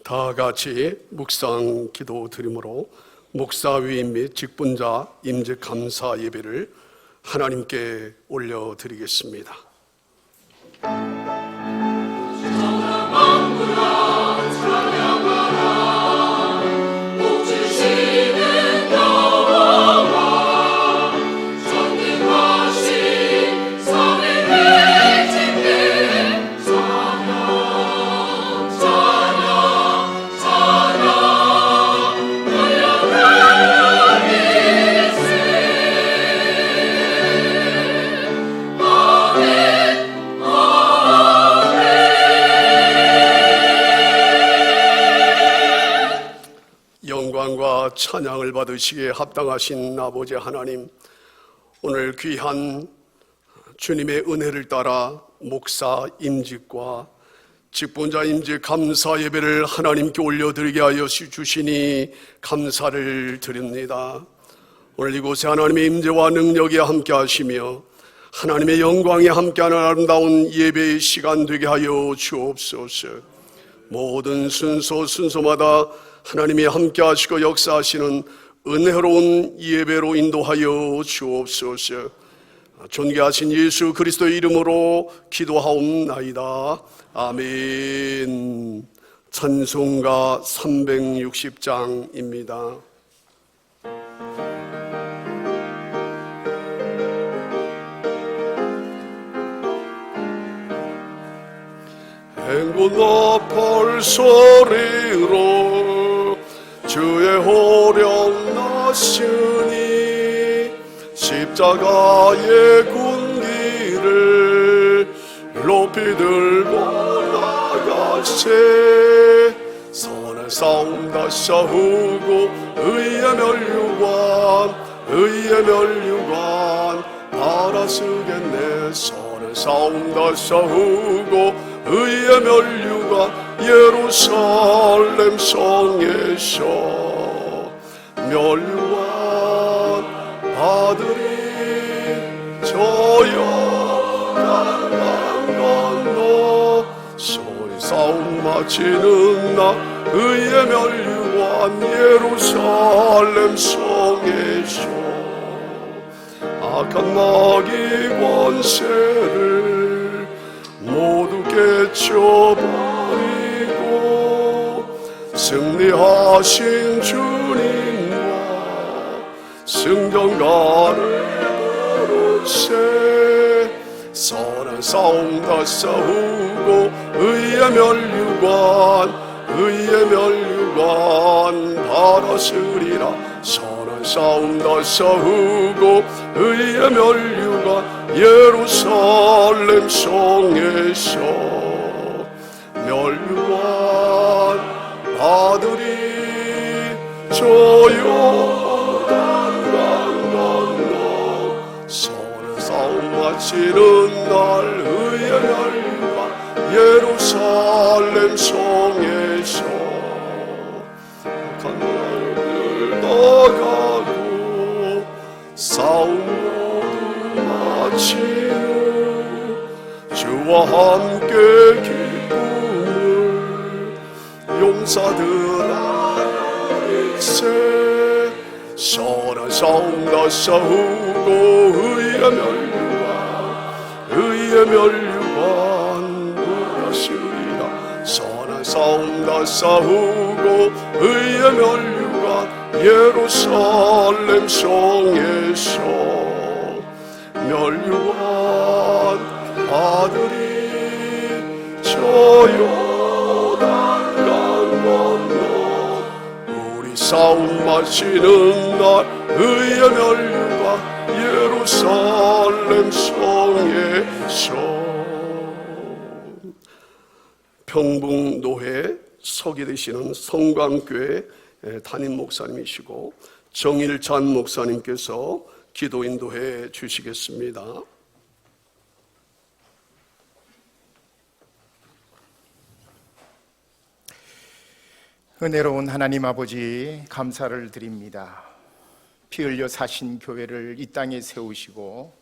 다 같이 묵상 기도 드림으로 목사 위임 및 직분자 임직 감사 예배를 하나님께 올려드리겠습니다. 영광과 찬양을 받으시기에 합당하신 아버지 하나님, 오늘 귀한 주님의 은혜를 따라 목사 임직과 직분자 임직 감사 예배를 하나님께 올려드리게 하여 주시니 감사를 드립니다. 오늘 이곳에 하나님의 임재와 능력이 함께 하시며 하나님의 영광이 함께하는 아름다운 예배의 시간 되게 하여 주옵소서. 모든 순서마다 하나님이 함께 하시고 역사하시는 은혜로운 예배로 인도하여 주옵소서. 존귀하신 예수 그리스도의 이름으로 기도하옵나이다. 아멘. 찬송가 360장입니다. 행군 높을 소리로 주의 호령 나시니 십자가의 군기를 높이 들고 나가세. 선의 싸움 다시 싸우고 의의 멸류관 받아쓰겠네. 선의 싸움 다시 싸우고 의의 멸류관 예루살렘 성에서 멸류관 받으리. 저 요단 건너 소리 싸움 마치는 날 의의 멸류관 예루살렘 성에서 악한 마귀 권세를 모두 깨쳐버리고 승리하신 주님과 승전가를 부르세. 선한 싸움 다 싸우고 의의 멸류관 받아쓰리라. 선한 싸움 다 싸우고 의의 멸류관 예루살렘 성에서 멸류관 받으리. 저 요단 건너 선한 싸움 마치는 날 의의 멸류관 예루살렘 성에서 악한 날들 나가고 싸움 주와 함께 기쁨을 용사들아일세. 선한 싸움 다 싸우고 의의 멸류관 받아쓰리라. 선한 싸움 다 싸우고 의의 멸류관 예루살렘 성에서 멸류관 받으리. 저 요단 건너 우리 싸움 마치는 날 의의 멸류관 예루살렘 성에서. 평북노회 서기 되시는 성광교회 담임 목사님이시고 정일찬 목사님께서 기도 인도해 주시겠습니다. 은혜로운 하나님 아버지, 감사를 드립니다. 피 흘려 사신 교회를 이 땅에 세우시고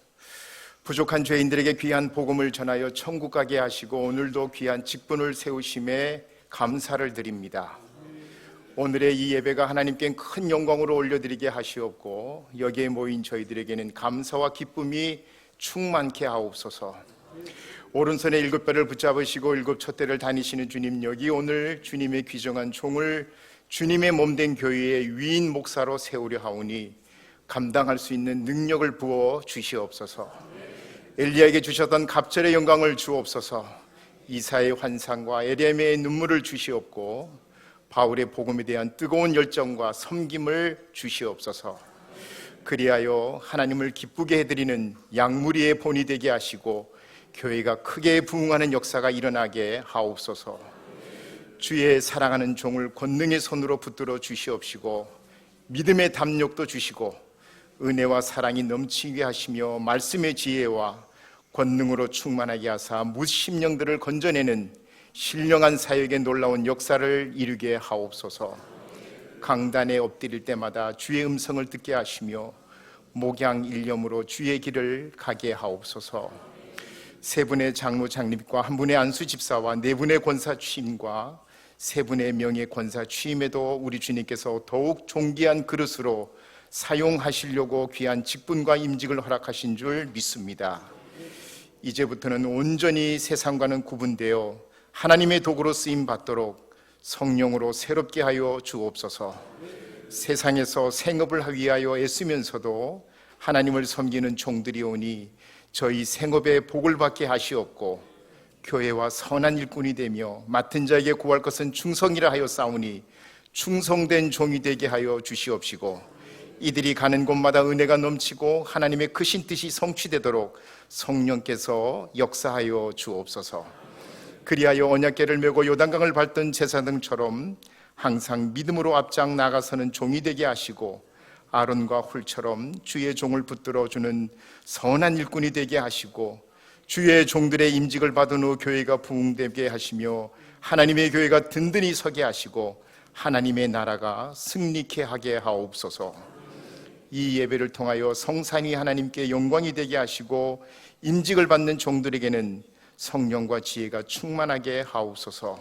부족한 죄인들에게 귀한 복음을 전하여 천국 가게 하시고 오늘도 귀한 직분을 세우심에 감사를 드립니다. 오늘의 이 예배가 하나님께 큰 영광으로 올려드리게 하시옵고 여기에 모인 저희들에게는 감사와 기쁨이 충만케 하옵소서. 오른손에 7뼈를 붙잡으시고 7 촛대를 다니시는 주님, 여기 오늘 주님의 귀정한 종을 주님의 몸된 교회의 위인 목사로 세우려 하오니 감당할 수 있는 능력을 부어 주시옵소서. 엘리야에게 주셨던 갑절의 영광을 주옵소서. 이사의 환상과 에레미야의 눈물을 주시옵고 바울의 복음에 대한 뜨거운 열정과 섬김을 주시옵소서. 그리하여 하나님을 기쁘게 해드리는 양무리의 본이 되게 하시고 교회가 크게 부흥하는 역사가 일어나게 하옵소서. 주의 사랑하는 종을 권능의 손으로 붙들어 주시옵시고 믿음의 담력도 주시고 은혜와 사랑이 넘치게 하시며 말씀의 지혜와 권능으로 충만하게 하사 무심령들을 건져내는 신령한 사역의 놀라운 역사를 이루게 하옵소서. 강단에 엎드릴 때마다 주의 음성을 듣게 하시며 목양 일념으로 주의 길을 가게 하옵소서. 세 분의 장로 장립과 한 분의 안수 집사와 네 분의 권사 취임과 세 분의 명예 권사 취임에도 우리 주님께서 더욱 존귀한 그릇으로 사용하시려고 귀한 직분과 임직을 허락하신 줄 믿습니다. 이제부터는 온전히 세상과는 구분되어 하나님의 도구로 쓰임 받도록 성령으로 새롭게 하여 주옵소서. 세상에서 생업을 위하여 애쓰면서도 하나님을 섬기는 종들이오니 저희 생업에 복을 받게 하시옵고 교회와 선한 일꾼이 되며 맡은 자에게 구할 것은 충성이라 하여 싸우니 충성된 종이 되게 하여 주시옵시고 이들이 가는 곳마다 은혜가 넘치고 하나님의 크신 뜻이 성취되도록 성령께서 역사하여 주옵소서. 그리하여 언약궤를 메고 요단강을 밟던 제사등처럼 항상 믿음으로 앞장 나가서는 종이 되게 하시고 아론과 훌처럼 주의 종을 붙들어 주는 선한 일꾼이 되게 하시고 주의 종들의 임직을 받은 후 교회가 부흥되게 하시며 하나님의 교회가 든든히 서게 하시고 하나님의 나라가 승리케 하게 하옵소서. 이 예배를 통하여 성산이 하나님께 영광이 되게 하시고 임직을 받는 종들에게는 성령과 지혜가 충만하게 하옵소서.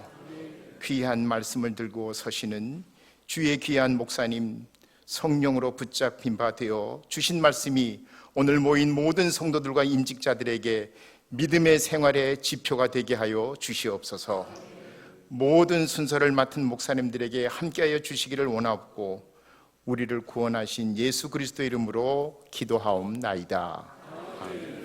귀한 말씀을 들고 서시는 주의 귀한 목사님, 성령으로 붙잡힌 바 되어 주신 말씀이 오늘 모인 모든 성도들과 임직자들에게 믿음의 생활의 지표가 되게 하여 주시옵소서. 모든 순서를 맡은 목사님들에게 함께하여 주시기를 원하옵고 우리를 구원하신 예수 그리스도 이름으로 기도하옵나이다. 아멘.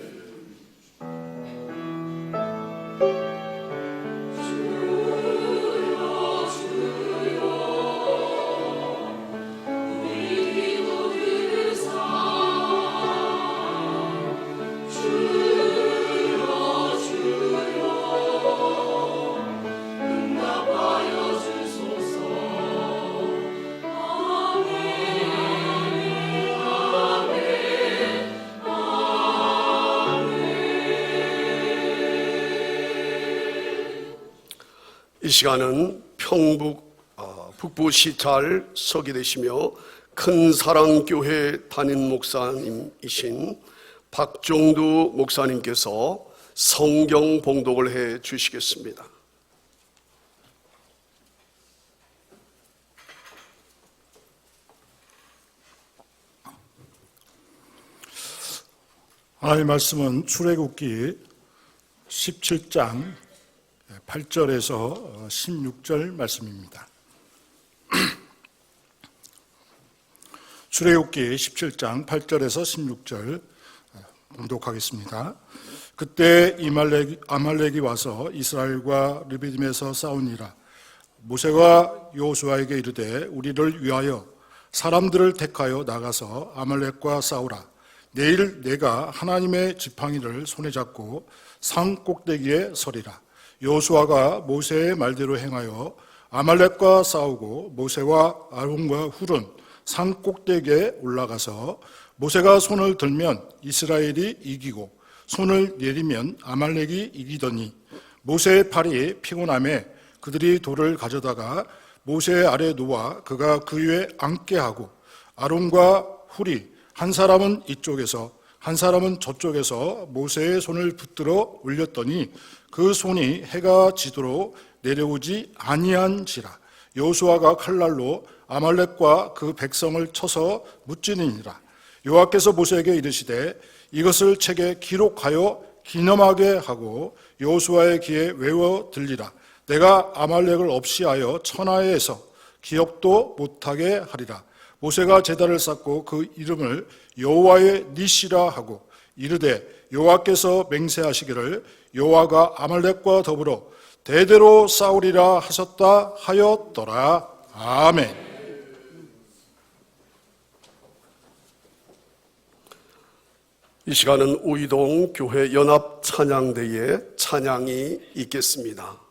이 시간은 평북 북부 시찰 서기 되시며 큰사랑교회 담임 목사님이신 박종두 목사님께서 성경 봉독을 해 주시겠습니다. 하나님의 말씀은 출애굽기 17장 8절에서 16절 말씀입니다. 출애굽기 17장 8절에서 16절 봉독하겠습니다. 그때 아말렉이 와서 이스라엘과 르비딤에서 싸우니라. 모세가 여호수아에게 이르되 우리를 위하여 사람들을 택하여 나가서 아말렉과 싸우라. 내일 내가 하나님의 지팡이를 손에 잡고 산 꼭대기에 서리라. 여호수아가 모세의 말대로 행하여 아말렉과 싸우고 모세와 아론과 훌은 산 꼭대기에 올라가서 모세가 손을 들면 이스라엘이 이기고 손을 내리면 아말렉이 이기더니 모세의 팔이 피곤함에 그들이 돌을 가져다가 모세 아래 놓아 그가 그 위에 앉게 하고 아론과 훌이 한 사람은 이쪽에서 한 사람은 저쪽에서 모세의 손을 붙들어 올렸더니 그 손이 해가 지도록 내려오지 아니한지라. 여호수아가 칼날로 아말렉과 그 백성을 쳐서 무찌르니라. 여호와께서 모세에게 이르시되 이것을 책에 기록하여 기념하게 하고 여호수아의 귀에 외워 들리라. 내가 아말렉을 없이하여 천하에서 기업도 못하게 하리라. 모세가 제단을 쌓고 그 이름을 여호와의 니시라 하고 이르되 여호와께서 맹세하시기를 여호와가 아말렉과 더불어 대대로 싸우리라 하셨다 하였더라. 아멘. 이 시간은 우이동 교회 연합 찬양대의 찬양이 있겠습니다.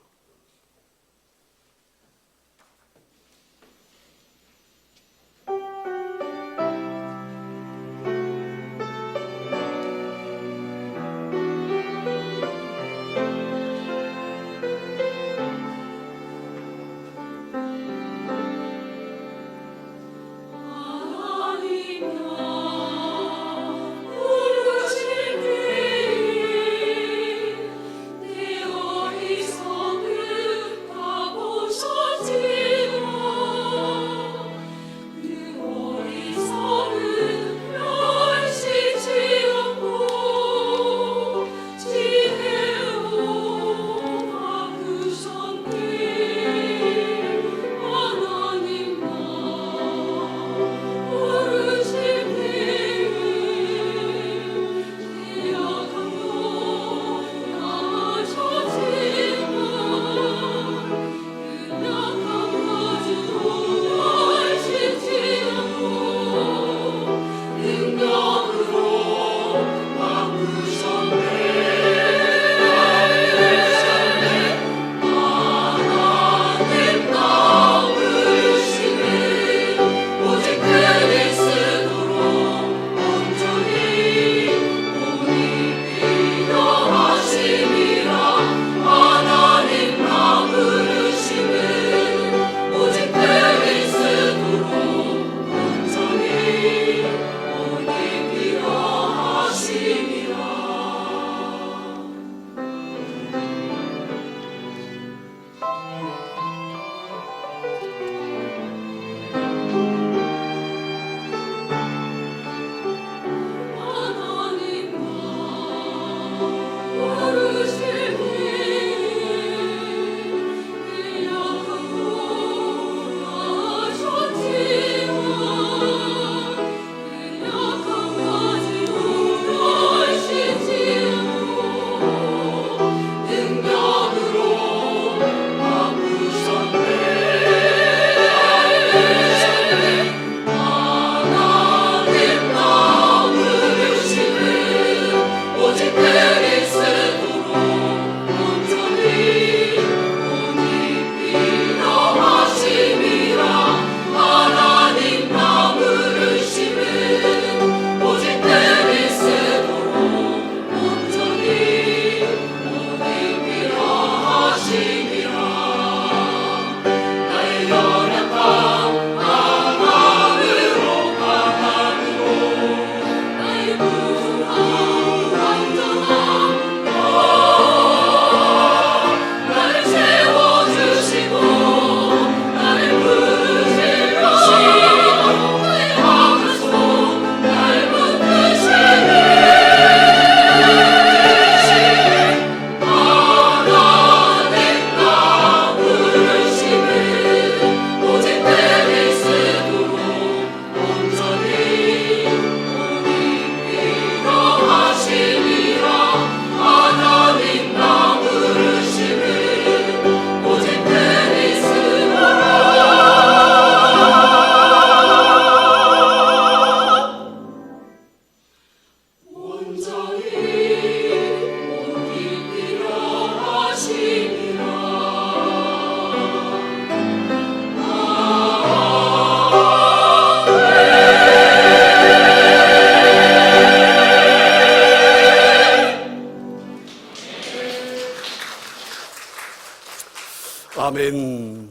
아멘.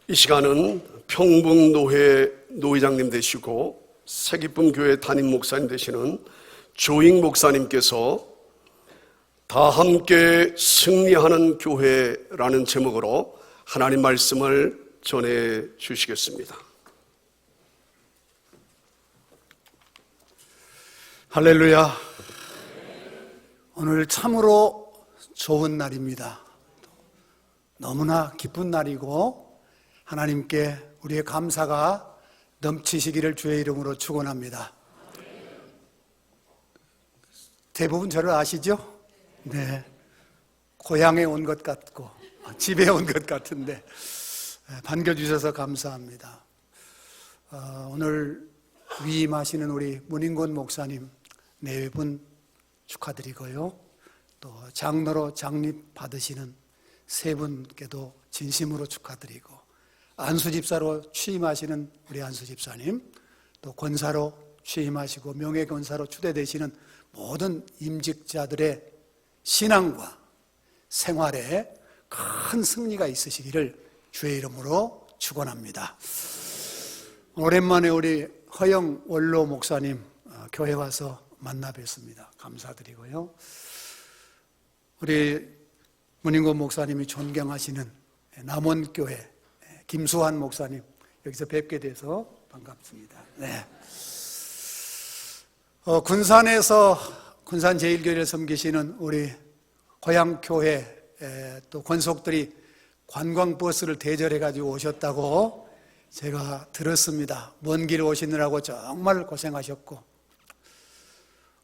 이 시간은 평북노회 노회장님 되시고 새기쁨 교회 담임 목사님 되시는 조익 목사님께서 다 함께 승리하는 교회라는 제목으로 하나님 말씀을 전해 주시겠습니다. 할렐루야. 오늘 참으로 좋은 날입니다. 너무나 기쁜 날이고 하나님께 우리의 감사가 넘치시기를 주의 이름으로 축원합니다. 대부분 저를 아시죠? 네, 고향에 온 것 같고 집에 온 것 같은데 반겨주셔서 감사합니다. 오늘 위임하시는 우리 문인권 목사님 네 분 축하드리고요. 또 장로로 장립 받으시는 세 분께도 진심으로 축하드리고, 안수집사로 취임하시는 우리 안수집사님, 또 권사로 취임하시고 명예권사로 추대되시는 모든 임직자들의 신앙과 생활에 큰 승리가 있으시기를 주의 이름으로 축원합니다. 오랜만에 우리 허영 원로 목사님 교회 와서 만나 뵙습니다. 감사드리고요. 우리 문인권 목사님이 존경하시는 남원교회 김수환 목사님 여기서 뵙게 돼서 반갑습니다. 네. 군산에서 군산 제일교회를 섬기시는 우리 고향교회 또 권속들이 관광버스를 대절해 가지고 오셨다고 제가 들었습니다. 먼 길 오시느라고 정말 고생하셨고,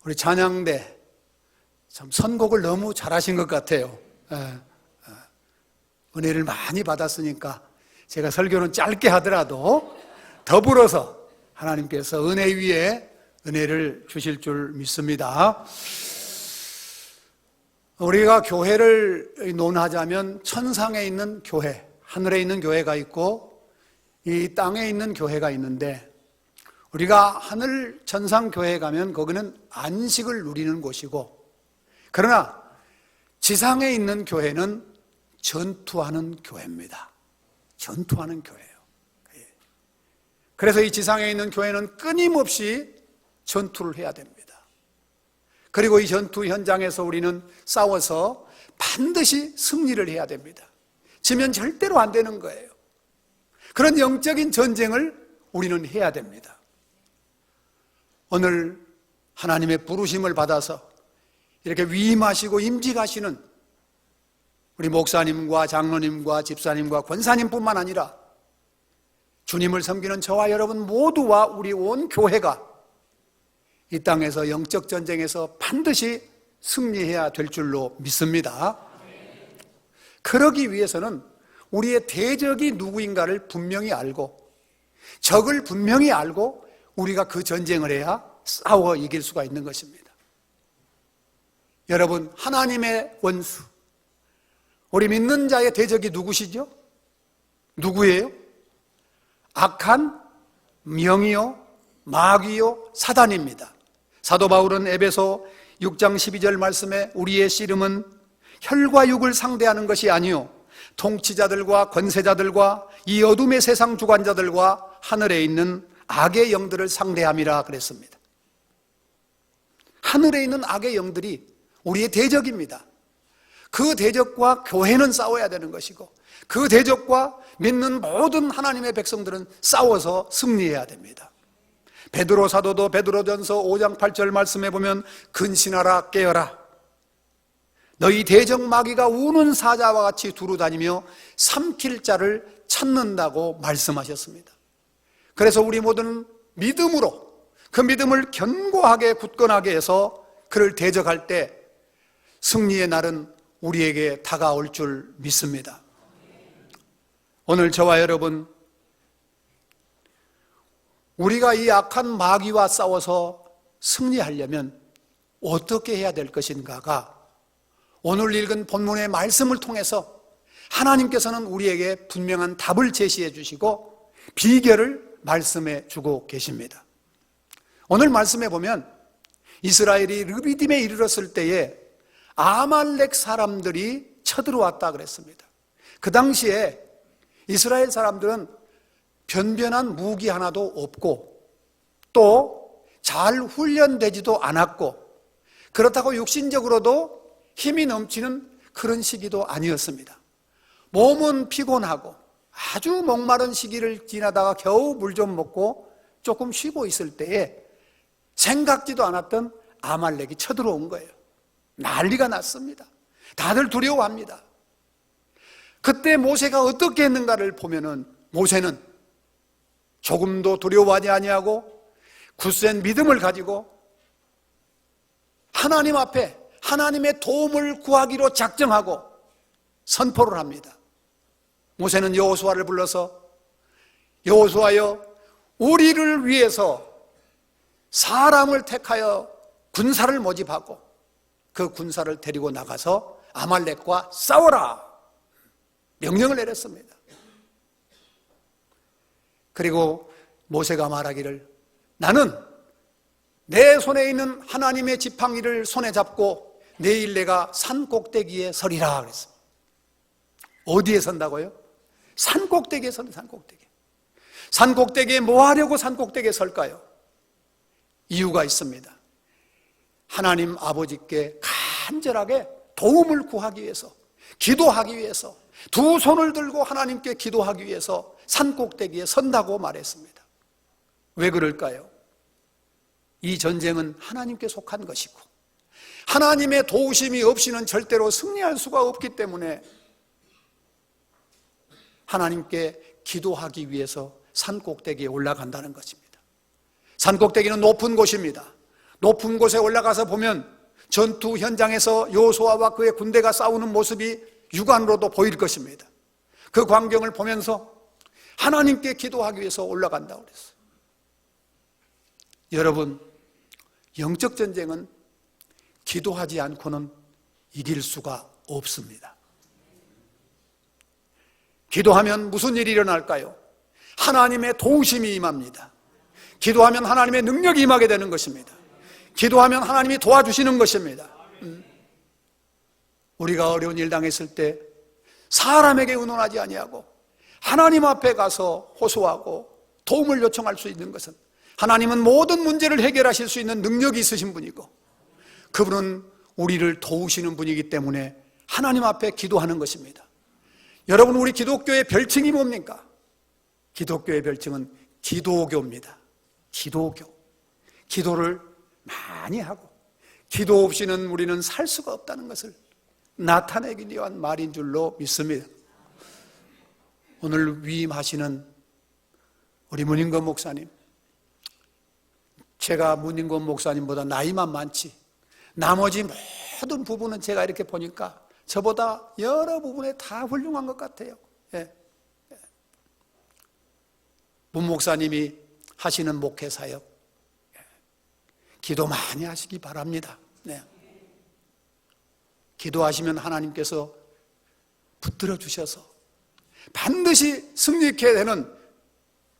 우리 찬양대 참 선곡을 너무 잘하신 것 같아요. 은혜를 많이 받았으니까 제가 설교는 짧게 하더라도 더불어서 하나님께서 은혜 위에 은혜를 주실 줄 믿습니다. 우리가 교회를 논하자면 천상에 있는 교회, 하늘에 있는 교회가 있고 이 땅에 있는 교회가 있는데, 우리가 하늘 천상 교회에 가면 거기는 안식을 누리는 곳이고, 그러나 지상에 있는 교회는 전투하는 교회입니다. 전투하는 교회예요. 그래서 이 지상에 있는 교회는 끊임없이 전투를 해야 됩니다. 그리고 이 전투 현장에서 우리는 싸워서 반드시 승리를 해야 됩니다. 지면 절대로 안 되는 거예요. 그런 영적인 전쟁을 우리는 해야 됩니다. 오늘 하나님의 부르심을 받아서 이렇게 위임하시고 임직하시는 우리 목사님과 장로님과 집사님과 권사님뿐만 아니라 주님을 섬기는 저와 여러분 모두와 우리 온 교회가 이 땅에서 영적 전쟁에서 반드시 승리해야 될 줄로 믿습니다. 그러기 위해서는 우리의 대적이 누구인가를 분명히 알고, 적을 분명히 알고 우리가 그 전쟁을 해야 싸워 이길 수가 있는 것입니다. 여러분, 하나님의 원수, 우리 믿는 자의 대적이 누구시죠? 누구예요? 악한 명이요, 마귀요, 사단입니다. 사도 바울은 에베소 6장 12절 말씀에 우리의 씨름은 혈과 육을 상대하는 것이 아니요 통치자들과 권세자들과 이 어둠의 세상 주관자들과 하늘에 있는 악의 영들을 상대함이라 그랬습니다. 하늘에 있는 악의 영들이 우리의 대적입니다. 그 대적과 교회는 싸워야 되는 것이고, 그 대적과 믿는 모든 하나님의 백성들은 싸워서 승리해야 됩니다. 베드로 사도도 베드로전서 5장 8절 말씀해 보면 근신하라 깨어라, 너희 대적 마귀가 우는 사자와 같이 두루다니며 삼킬 자를 찾는다고 말씀하셨습니다. 그래서 우리 모두는 믿음으로 그 믿음을 견고하게 굳건하게 해서 그를 대적할 때 승리의 날은 우리에게 다가올 줄 믿습니다. 오늘 저와 여러분, 우리가 이 악한 마귀와 싸워서 승리하려면 어떻게 해야 될 것인가가 오늘 읽은 본문의 말씀을 통해서 하나님께서는 우리에게 분명한 답을 제시해 주시고 비결을 말씀해 주고 계십니다. 오늘 말씀해 보면 이스라엘이 르비딤에 이르렀을 때에 아말렉 사람들이 쳐들어왔다 그랬습니다. 그 당시에 이스라엘 사람들은 변변한 무기 하나도 없고 또 잘 훈련되지도 않았고 그렇다고 육신적으로도 힘이 넘치는 그런 시기도 아니었습니다. 몸은 피곤하고 아주 목마른 시기를 지나다가 겨우 물 좀 먹고 조금 쉬고 있을 때에 생각지도 않았던 아말렉이 쳐들어온 거예요. 난리가 났습니다. 다들 두려워합니다. 그때 모세가 어떻게 했는가를 보면은 모세는 조금도 두려워하지 아니하고 굳센 믿음을 가지고 하나님 앞에 하나님의 도움을 구하기로 작정하고 선포를 합니다. 모세는 여호수아를 불러서 여호수아여, 우리를 위해서 사람을 택하여 군사를 모집하고 그 군사를 데리고 나가서 아말렉과 싸워라 명령을 내렸습니다. 그리고 모세가 말하기를 나는 내 손에 있는 하나님의 지팡이를 손에 잡고 내일 내가 산 꼭대기에 서리라 그랬습니다. 어디에 선다고요? 산 꼭대기에 선다. 산 꼭대기. 산 꼭대기에 뭐 하려고 산 꼭대기에 설까요? 이유가 있습니다. 하나님 아버지께 간절하게 도움을 구하기 위해서, 기도하기 위해서, 두 손을 들고 하나님께 기도하기 위해서 산 꼭대기에 선다고 말했습니다. 왜 그럴까요? 이 전쟁은 하나님께 속한 것이고 하나님의 도우심이 없이는 절대로 승리할 수가 없기 때문에 하나님께 기도하기 위해서 산 꼭대기에 올라간다는 것입니다. 산 꼭대기는 높은 곳입니다. 높은 곳에 올라가서 보면 전투 현장에서 여호수아와 그의 군대가 싸우는 모습이 육안으로도 보일 것입니다. 그 광경을 보면서 하나님께 기도하기 위해서 올라간다고 그랬어요. 여러분, 영적 전쟁은 기도하지 않고는 이길 수가 없습니다. 기도하면 무슨 일이 일어날까요? 하나님의 도우심이 임합니다. 기도하면 하나님의 능력이 임하게 되는 것입니다. 기도하면 하나님이 도와주시는 것입니다. 우리가 어려운 일 당했을 때 사람에게 의논하지 아니하고 하나님 앞에 가서 호소하고 도움을 요청할 수 있는 것은 하나님은 모든 문제를 해결하실 수 있는 능력이 있으신 분이고 그분은 우리를 도우시는 분이기 때문에 하나님 앞에 기도하는 것입니다. 여러분, 우리 기독교의 별칭이 뭡니까? 기독교의 별칭은 기도교입니다. 기도교. 기도를 많이 하고 기도 없이는 우리는 살 수가 없다는 것을 나타내기 위한 말인 줄로 믿습니다. 오늘 위임하시는 우리 문인권 목사님, 제가 문인권 목사님보다 나이만 많지 나머지 모든 부분은 제가 이렇게 보니까 저보다 여러 부분에 다 훌륭한 것 같아요. 예. 문 목사님이 하시는 목회 사역 기도 많이 하시기 바랍니다. 네. 기도하시면 하나님께서 붙들어 주셔서 반드시 승리케 되는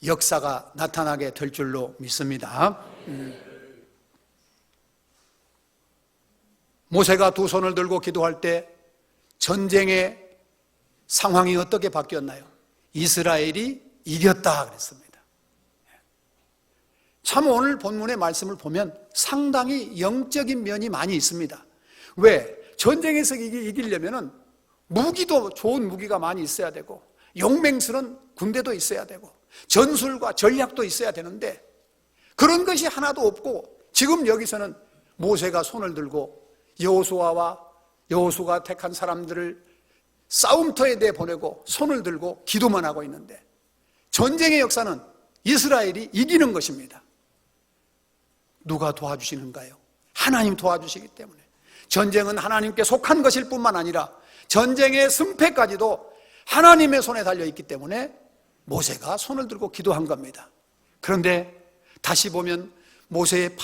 역사가 나타나게 될 줄로 믿습니다. 모세가 두 손을 들고 기도할 때 전쟁의 상황이 어떻게 바뀌었나요? 이스라엘이 이겼다 그랬습니다. 참 오늘 본문의 말씀을 보면 상당히 영적인 면이 많이 있습니다. 왜? 전쟁에서 이기려면 무기도 좋은 무기가 많이 있어야 되고 용맹스러운 군대도 있어야 되고 전술과 전략도 있어야 되는데 그런 것이 하나도 없고 지금 여기서는 모세가 손을 들고 여호수아가 택한 사람들을 싸움터에 내보내고 손을 들고 기도만 하고 있는데 전쟁의 역사는 이스라엘이 이기는 것입니다. 누가 도와주시는가요? 하나님 도와주시기 때문에 전쟁은 하나님께 속한 것일 뿐만 아니라 전쟁의 승패까지도 하나님의 손에 달려있기 때문에 모세가 손을 들고 기도한 겁니다. 그런데 다시 보면 모세의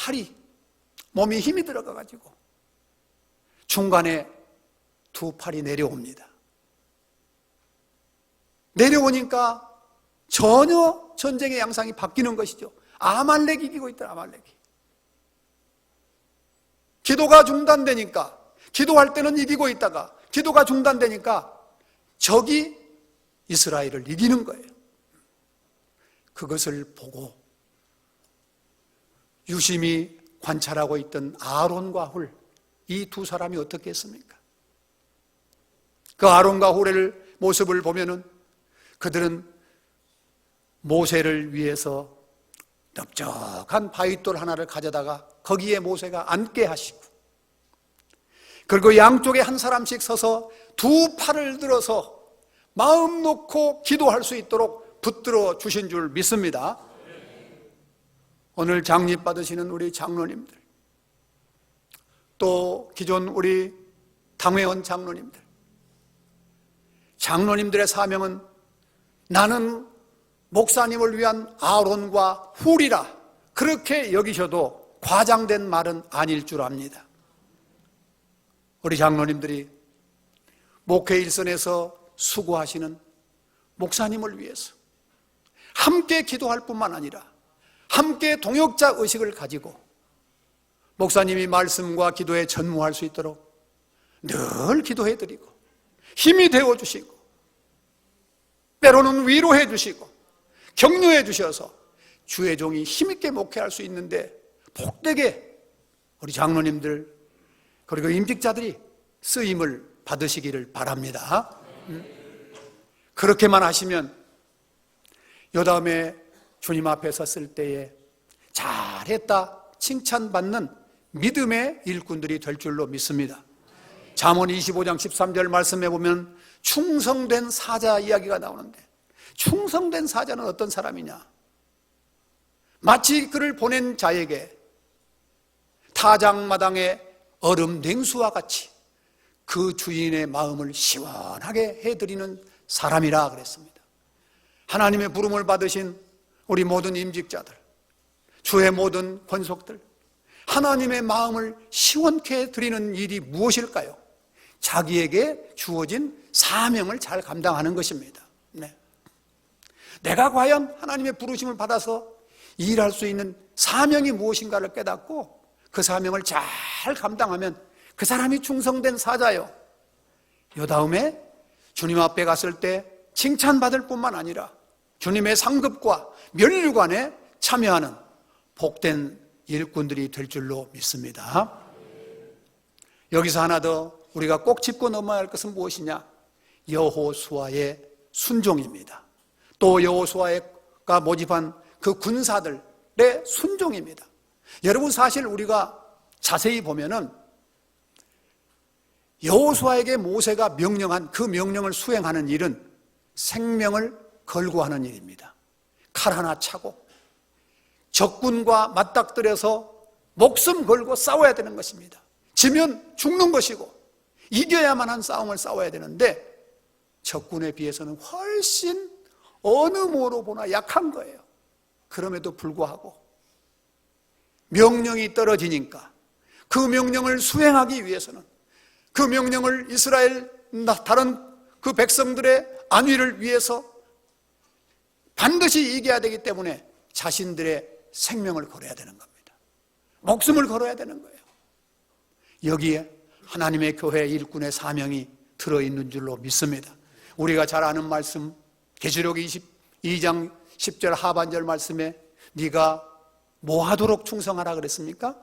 몸이 힘이 들어가가지고 중간에 두 팔이 내려옵니다. 내려오니까 전혀 전쟁의 양상이 바뀌는 것이죠. 아말렉이 이기고 있다. 아말렉이. 기도가 중단되니까 기도할 때는 이기고 있다가 기도가 중단되니까 적이 이스라엘을 이기는 거예요. 그것을 보고 유심히 관찰하고 있던 아론과 훌, 이 두 사람이 어떻게 했습니까? 그 아론과 훌의 모습을 보면은 그들은 모세를 위해서 넓적한 바위돌 하나를 가져다가 거기에 모세가 앉게 하시고, 그리고 양쪽에 한 사람씩 서서 두 팔을 들어서 마음 놓고 기도할 수 있도록 붙들어 주신 줄 믿습니다. 오늘 장립 받으시는 우리 장로님들, 또 기존 우리 당회원 장로님들, 장로님들의 사명은 나는 목사님을 위한 아론과 훌이라 그렇게 여기셔도 과장된 말은 아닐 줄 압니다. 우리 장로님들이 목회 일선에서 수고하시는 목사님을 위해서 함께 기도할 뿐만 아니라 함께 동역자 의식을 가지고 목사님이 말씀과 기도에 전무할 수 있도록 늘 기도해드리고 힘이 되어주시고 때로는 위로해 주시고 격려해 주셔서 주의 종이 힘있게 목회할 수 있는데 복되게 우리 장로님들 그리고 임직자들이 쓰임을 받으시기를 바랍니다. 그렇게만 하시면 요다음에 주님 앞에 섰을 때에 잘했다 칭찬받는 믿음의 일꾼들이 될 줄로 믿습니다. 잠언 25장 13절 말씀에 보면 충성된 사자 이야기가 나오는데, 충성된 사자는 어떤 사람이냐? 마치 그를 보낸 자에게 타작마당의 얼음 냉수와 같이 그 주인의 마음을 시원하게 해드리는 사람이라 그랬습니다. 하나님의 부름을 받으신 우리 모든 임직자들, 주의 모든 권속들, 하나님의 마음을 시원케 드리는 일이 무엇일까요? 자기에게 주어진 사명을 잘 감당하는 것입니다. 네. 내가 과연 하나님의 부르심을 받아서 일할 수 있는 사명이 무엇인가를 깨닫고 그 사명을 잘 감당하면 그 사람이 충성된 사자요. 요다음에 주님 앞에 갔을 때 칭찬받을 뿐만 아니라 주님의 상급과 면류관에 참여하는 복된 일꾼들이 될 줄로 믿습니다. 여기서 하나 더 우리가 꼭 짚고 넘어야 할 것은 무엇이냐? 여호수아의 순종입니다. 또 여호수아가 모집한 그 군사들의 순종입니다. 여러분, 사실 우리가 자세히 보면은 여호수아에게 모세가 명령한 그 명령을 수행하는 일은 생명을 걸고 하는 일입니다. 칼 하나 차고 적군과 맞닥뜨려서 목숨 걸고 싸워야 되는 것입니다. 지면 죽는 것이고 이겨야만 한 싸움을 싸워야 되는데 적군에 비해서는 훨씬 어느 모로 보나 약한 거예요. 그럼에도 불구하고 명령이 떨어지니까 그 명령을 수행하기 위해서는, 그 명령을 이스라엘 다른 그 백성들의 안위를 위해서 반드시 이겨야 되기 때문에 자신들의 생명을 걸어야 되는 겁니다. 목숨을 걸어야 되는 거예요. 여기에 하나님의 교회 일꾼의 사명이 들어있는 줄로 믿습니다. 우리가 잘 아는 말씀, 계시록 22장 10절 하반절 말씀에 네가 뭐 하도록 충성하라 그랬습니까?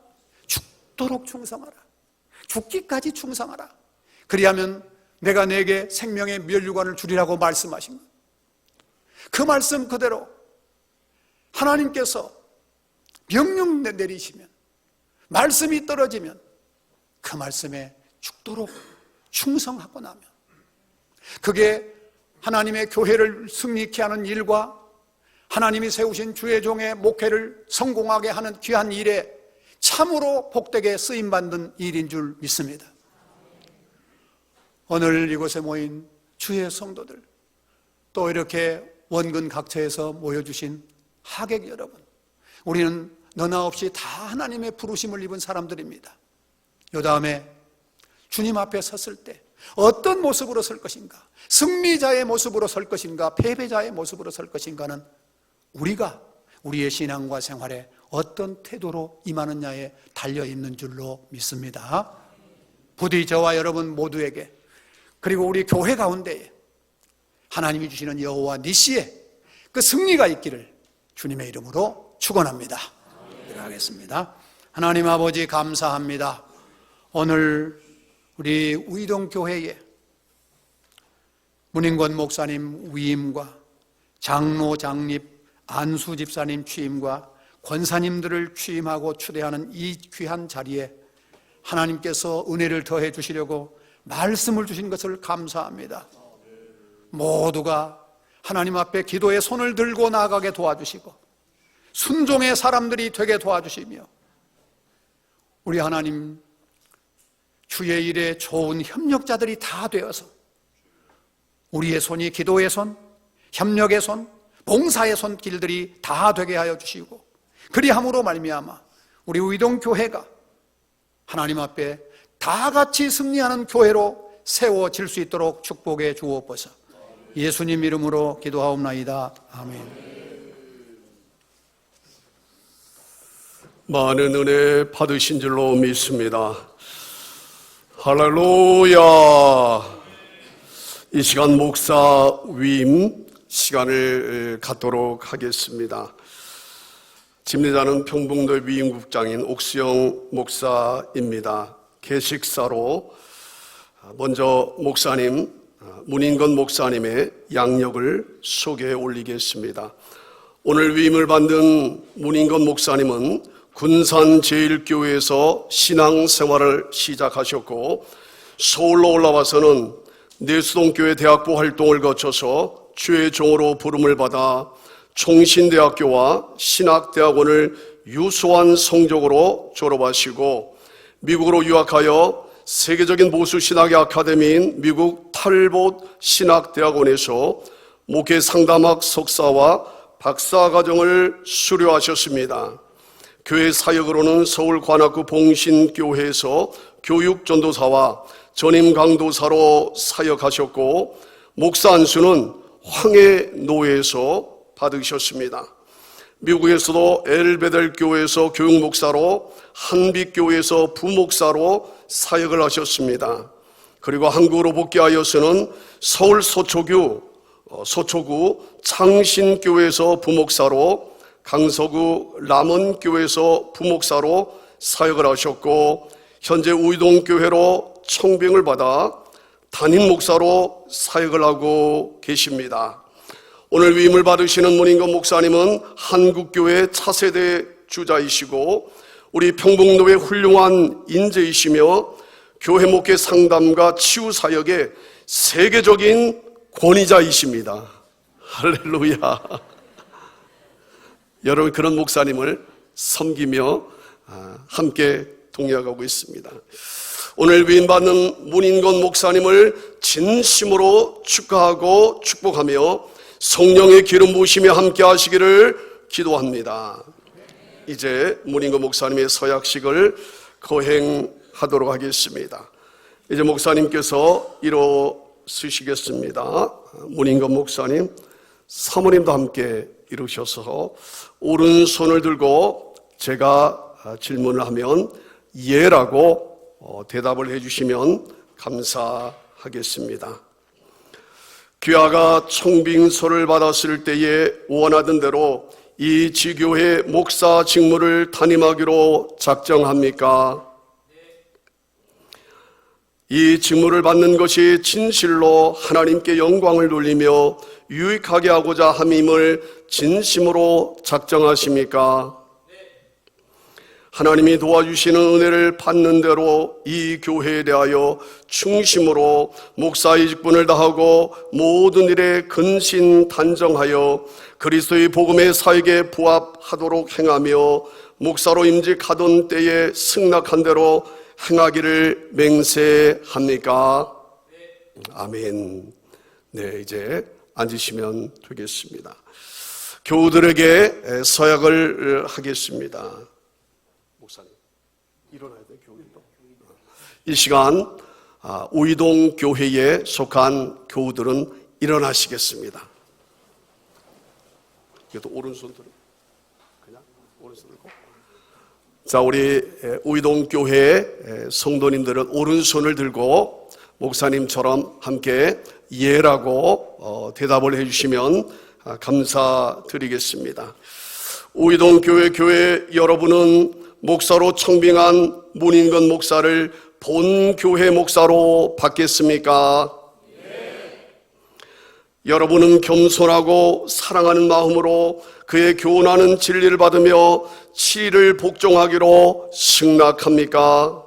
죽도록 충성하라. 죽기까지 충성하라. 그리하면 내가 내게 생명의 면류관을 주리라고 말씀하신 것. 그 말씀 그대로 하나님께서 명령 내리시면, 말씀이 떨어지면 그 말씀에 죽도록 충성하고 나면, 그게 하나님의 교회를 승리케 하는 일과 하나님이 세우신 주의 종의 목회를 성공하게 하는 귀한 일에 참으로 복되게 쓰임받는 일인 줄 믿습니다. 오늘 이곳에 모인 주의 성도들, 또 이렇게 원근 각처에서 모여주신 하객 여러분, 우리는 너나 없이 다 하나님의 부르심을 입은 사람들입니다. 요다음에 주님 앞에 섰을 때 어떤 모습으로 설 것인가, 승리자의 모습으로 설 것인가, 패배자의 모습으로 설 것인가는 우리가 우리의 신앙과 생활에 어떤 태도로 임하느냐에 달려있는 줄로 믿습니다. 부디 저와 여러분 모두에게, 그리고 우리 교회 가운데에 하나님이 주시는 여호와 니시의 그 승리가 있기를 주님의 이름으로 축원합니다. 기도하겠습니다. 하나님 아버지 감사합니다. 오늘 우리 우이동교회에 문인권 목사님 위임과 장로, 장립, 안수 집사님 취임과 권사님들을 취임하고 추대하는 이 귀한 자리에 하나님께서 은혜를 더해 주시려고 말씀을 주신 것을 감사합니다. 모두가 하나님 앞에 기도의 손을 들고 나아가게 도와주시고 순종의 사람들이 되게 도와주시며 우리 하나님 주의 일에 좋은 협력자들이 다 되어서 우리의 손이 기도의 손, 협력의 손, 봉사의 손길들이 다 되게 하여 주시고 그리함으로 말미암아 우리 의동교회가 하나님 앞에 다 같이 승리하는 교회로 세워질 수 있도록 축복해 주옵소서. 예수님 이름으로 기도하옵나이다. 아멘. 많은 은혜 받으신 줄로 믿습니다. 할렐루야. 이 시간 목사 위임 시간을 갖도록 하겠습니다. 집례자는 평봉도 위임국장인 옥수영 목사입니다. 계식사로 먼저 목사님, 문인권 목사님의 양력을 소개해 올리겠습니다. 오늘 위임을 받는 문인권 목사님은 군산제일교회에서 신앙생활을 시작하셨고 서울로 올라와서는 내수동교회 대학부 활동을 거쳐서 주의 종으로 부름을 받아 총신대학교와 신학대학원을 유수한 성적으로 졸업하시고 미국으로 유학하여 세계적인 보수신학의 아카데미인 미국 탈봇 신학대학원에서 목회 상담학 석사와 박사과정을 수료하셨습니다. 교회 사역으로는 서울 관악구 봉신교회에서 교육전도사와 전임 강도사로 사역하셨고 목사 안수는 황해노회에서 받으셨습니다. 미국에서도 엘베델 교회에서 교육목사로 한빛교회에서 부목사로 사역을 하셨습니다. 그리고 한국으로 복귀하여서는 서울 서초구 창신교회에서 부목사로 강서구 남원교회에서 부목사로 사역을 하셨고 현재 우이동교회로 청빙을 받아 담임 목사로 사역을 하고 계십니다. 오늘 위임을 받으시는 문인권 목사님은 한국교회 차세대 주자이시고 우리 평봉도의 훌륭한 인재이시며 교회 목회 상담과 치유 사역의 세계적인 권위자이십니다. 할렐루야. 여러분 그런 목사님을 섬기며 함께 동역하고 있습니다. 오늘 위임받는 문인권 목사님을 진심으로 축하하고 축복하며 성령의 기름 부으시며 함께 하시기를 기도합니다. 이제 문인권 목사님의 서약식을 거행하도록 하겠습니다. 이제 목사님께서 일어서시겠습니다. 문인권 목사님, 사모님도 함께 이루셔서 오른손을 들고 제가 질문을 하면 예라고 대답을 해주시면 감사하겠습니다. 귀하가 청빙서를 받았을 때에 원하던 대로 이 지교회 목사 직무를 담임하기로 작정합니까? 이 직무를 받는 것이 진실로 하나님께 영광을 돌리며 유익하게 하고자 함임을 진심으로 작정하십니까? 하나님이 도와주시는 은혜를 받는 대로 이 교회에 대하여 충심으로 목사의 직분을 다하고 모든 일에 근신단정하여 그리스도의 복음의 사역에 부합하도록 행하며 목사로 임직하던 때에 승낙한 대로 행하기를 맹세합니까? 아멘. 네, 이제 앉으시면 되겠습니다. 교우들에게 서약을 하겠습니다. 목사님, 일어나야 돼, 교우들도. 이 시간 우이동 교회에 속한 교우들은 일어나시겠습니다. 이것도 오른손 들어. 그냥 오른손 들고. 자, 우리 우이동 교회 성도님들은 오른손을 들고 목사님처럼 함께 예라고 대답을 해주시면 감사드리겠습니다. 우이동 교회 여러분은 목사로 청빙한 문인건 목사를 본 교회 목사로 받겠습니까? 여러분은 겸손하고 사랑하는 마음으로 그의 교훈하는 진리를 받으며 7일을 복종하기로 승낙합니까?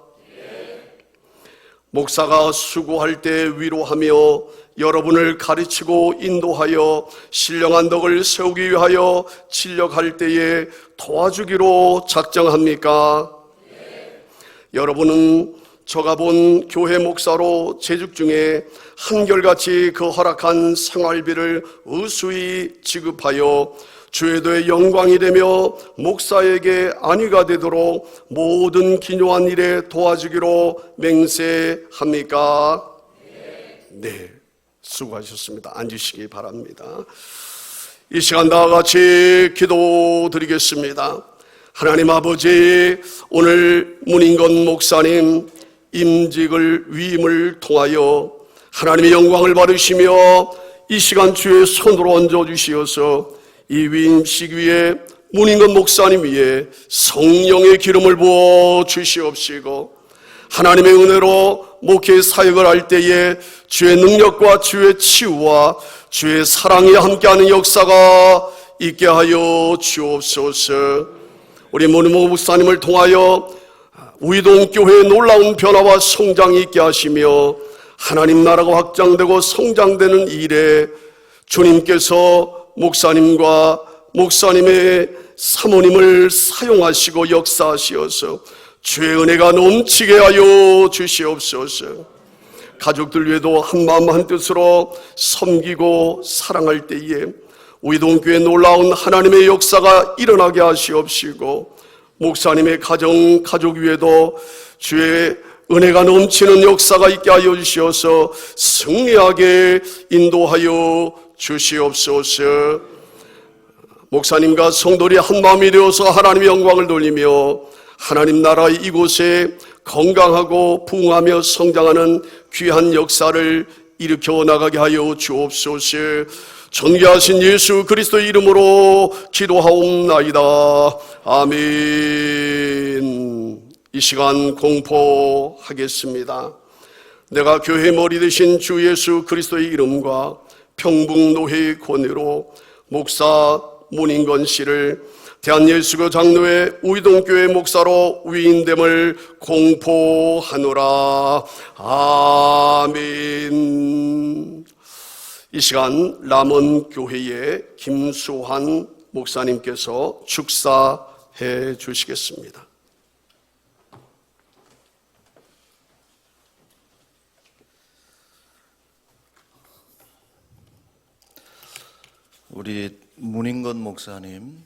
목사가 수고할 때 위로하며 여러분을 가르치고 인도하여 신령한 덕을 세우기 위하여 진력할 때에 도와주기로 작정합니까? 여러분은 저가 본 교회 목사로 재직 중에 한결같이 그 허락한 생활비를 의수히 지급하여 주의 영광이 되며 목사에게 안위가 되도록 모든 기묘한 일에 도와주기로 맹세합니까? 네, 수고하셨습니다. 앉으시기 바랍니다. 이 시간 다 같이 기도드리겠습니다. 하나님 아버지, 오늘 문인건 목사님 임직을 위임을 통하여 하나님의 영광을 받으시며 이 시간 주의 손으로 얹어주시어서 이 위임식 위에 문인건 목사님 위에 성령의 기름을 부어 주시옵시고 하나님의 은혜로 목회 사역을 할 때에 주의 능력과 주의 치유와 주의 사랑이 함께하는 역사가 있게 하여 주옵소서. 우리 문인건 목사님을 통하여 우이동교회의 놀라운 변화와 성장이 있게 하시며 하나님 나라가 확장되고 성장되는 일에 주님께서 목사님과 목사님의 사모님을 사용하시고 역사하시어서 주의 은혜가 넘치게 하여 주시옵소서. 가족들 위에도 한마음 한뜻으로 섬기고 사랑할 때에 우이동교회 놀라운 하나님의 역사가 일어나게 하시옵시고 목사님의 가족 위에도 주의 은혜가 넘치는 역사가 있게 하여 주시어서 승리하게 인도하여 주시옵소서. 목사님과 성도들이 한마음이 되어서 하나님의 영광을 돌리며 하나님 나라 이곳에 건강하고 부흥하며 성장하는 귀한 역사를 일으켜 나가게 하여 주옵소서. 존귀하신 예수 그리스도의 이름으로 기도하옵나이다. 아멘. 이 시간 공포하겠습니다. 내가 교회 머리 되신 주 예수 그리스도의 이름과 평북노회의 권위로 목사 문인건 씨를 대한예수교 장로회 우이동교회 목사로 위임됨을 공포하노라. 아멘. 이 시간 람원교회의 김수환 목사님께서 축사해 주시겠습니다. 우리 문인건 목사님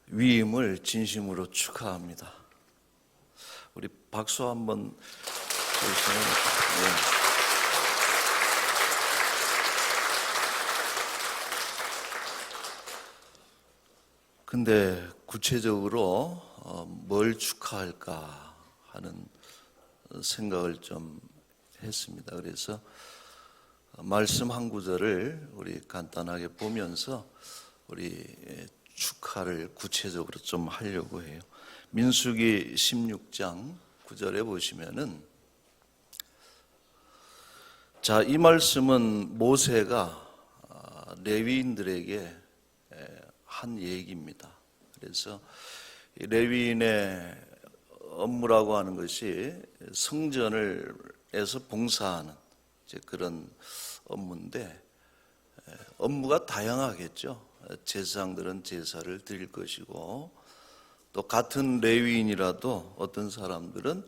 위임을 진심으로 축하합니다. 우리 박수 한번 주시면. 네. 근데 구체적으로 뭘 축하할까 하는 생각을 좀 했습니다. 그래서 말씀 한 구절을 우리 간단하게 보면서 우리 축하를 구체적으로 좀 하려고 해요. 민수기 16장 9절에 보시면은, 자, 이 말씀은 모세가 레위인들에게 한 얘기입니다. 그래서 레위인의 업무라고 하는 것이 성전을에서 봉사하는 그런 업무인데, 업무가 다양하겠죠. 제사장들은 제사를 드릴 것이고, 또 같은 레위인이라도 어떤 사람들은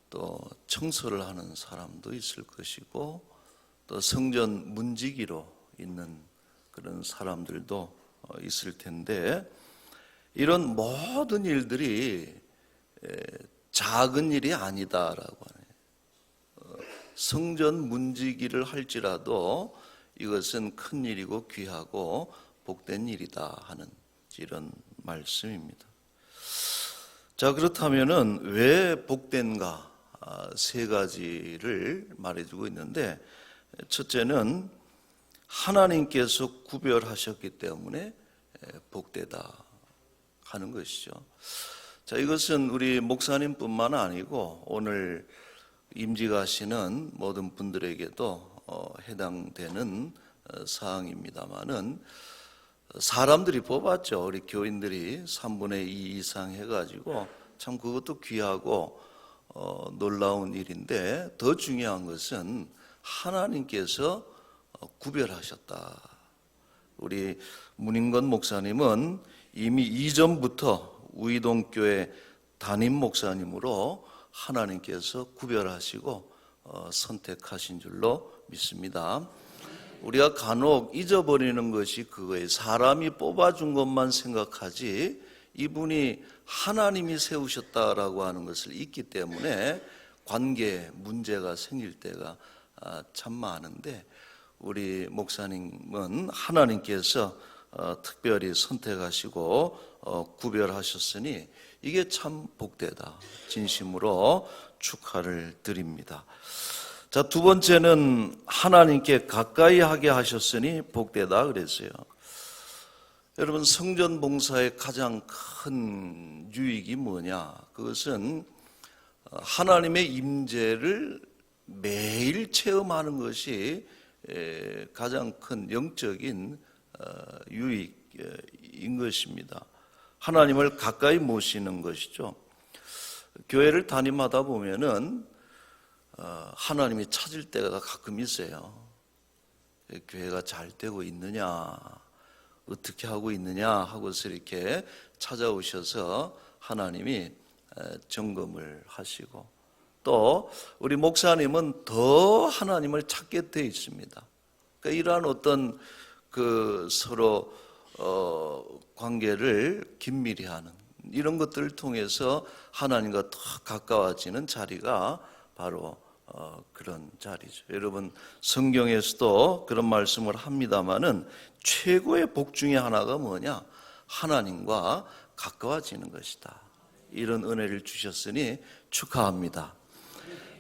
또 청소를 하는 사람도 있을 것이고, 또 성전 문지기로 있는 그런 사람들도 있을 텐데, 이런 모든 일들이 작은 일이 아니다라고 하네요. 성전 문지기를 할지라도 이것은 큰 일이고 귀하고 복된 일이다 하는 이런 말씀입니다. 자, 그렇다면은 왜 복된가? 세 가지를 말해주고 있는데, 첫째는 하나님께서 구별하셨기 때문에 복되다 하는 것이죠. 자, 이것은 우리 목사님뿐만 아니고 오늘 임직하시는 모든 분들에게도 해당되는 사항입니다만은 사람들이 뽑았죠. 우리 교인들이 3분의 2 이상 해가지고 참 그것도 귀하고 놀라운 일인데 더 중요한 것은 하나님께서 구별하셨다. 우리 문인건 목사님은 이미 이전부터 우이동교회 담임 목사님으로 하나님께서 구별하시고 선택하신 줄로 믿습니다. 우리가 간혹 잊어버리는 것이 그거예요. 사람이 뽑아준 것만 생각하지 이분이 하나님이 세우셨다라고 하는 것을 잊기 때문에 관계에 문제가 생길 때가 참 많은데 우리 목사님은 하나님께서 특별히 선택하시고 구별하셨으니 이게 참 복되다. 진심으로 축하를 드립니다. 자, 두 번째는 하나님께 가까이 하게 하셨으니 복되다 그랬어요. 여러분, 성전 봉사의 가장 큰 유익이 뭐냐? 그것은 하나님의 임재를 매일 체험하는 것이 가장 큰 영적인 유익인 것입니다. 하나님을 가까이 모시는 것이죠. 교회를 담임하다 보면은 하나님이 찾을 때가 가끔 있어요. 교회가 잘 되고 있느냐, 어떻게 하고 있느냐 하고서 이렇게 찾아오셔서 하나님이 점검을 하시고 또 우리 목사님은 더 하나님을 찾게 되어 있습니다. 그러니까 이러한 어떤 그 서로 관계를 긴밀히 하는 이런 것들을 통해서 하나님과 더 가까워지는 자리가 바로 그런 자리죠. 여러분, 성경에서도 그런 말씀을 합니다마는 최고의 복 중에 하나가 뭐냐? 하나님과 가까워지는 것이다. 이런 은혜를 주셨으니 축하합니다.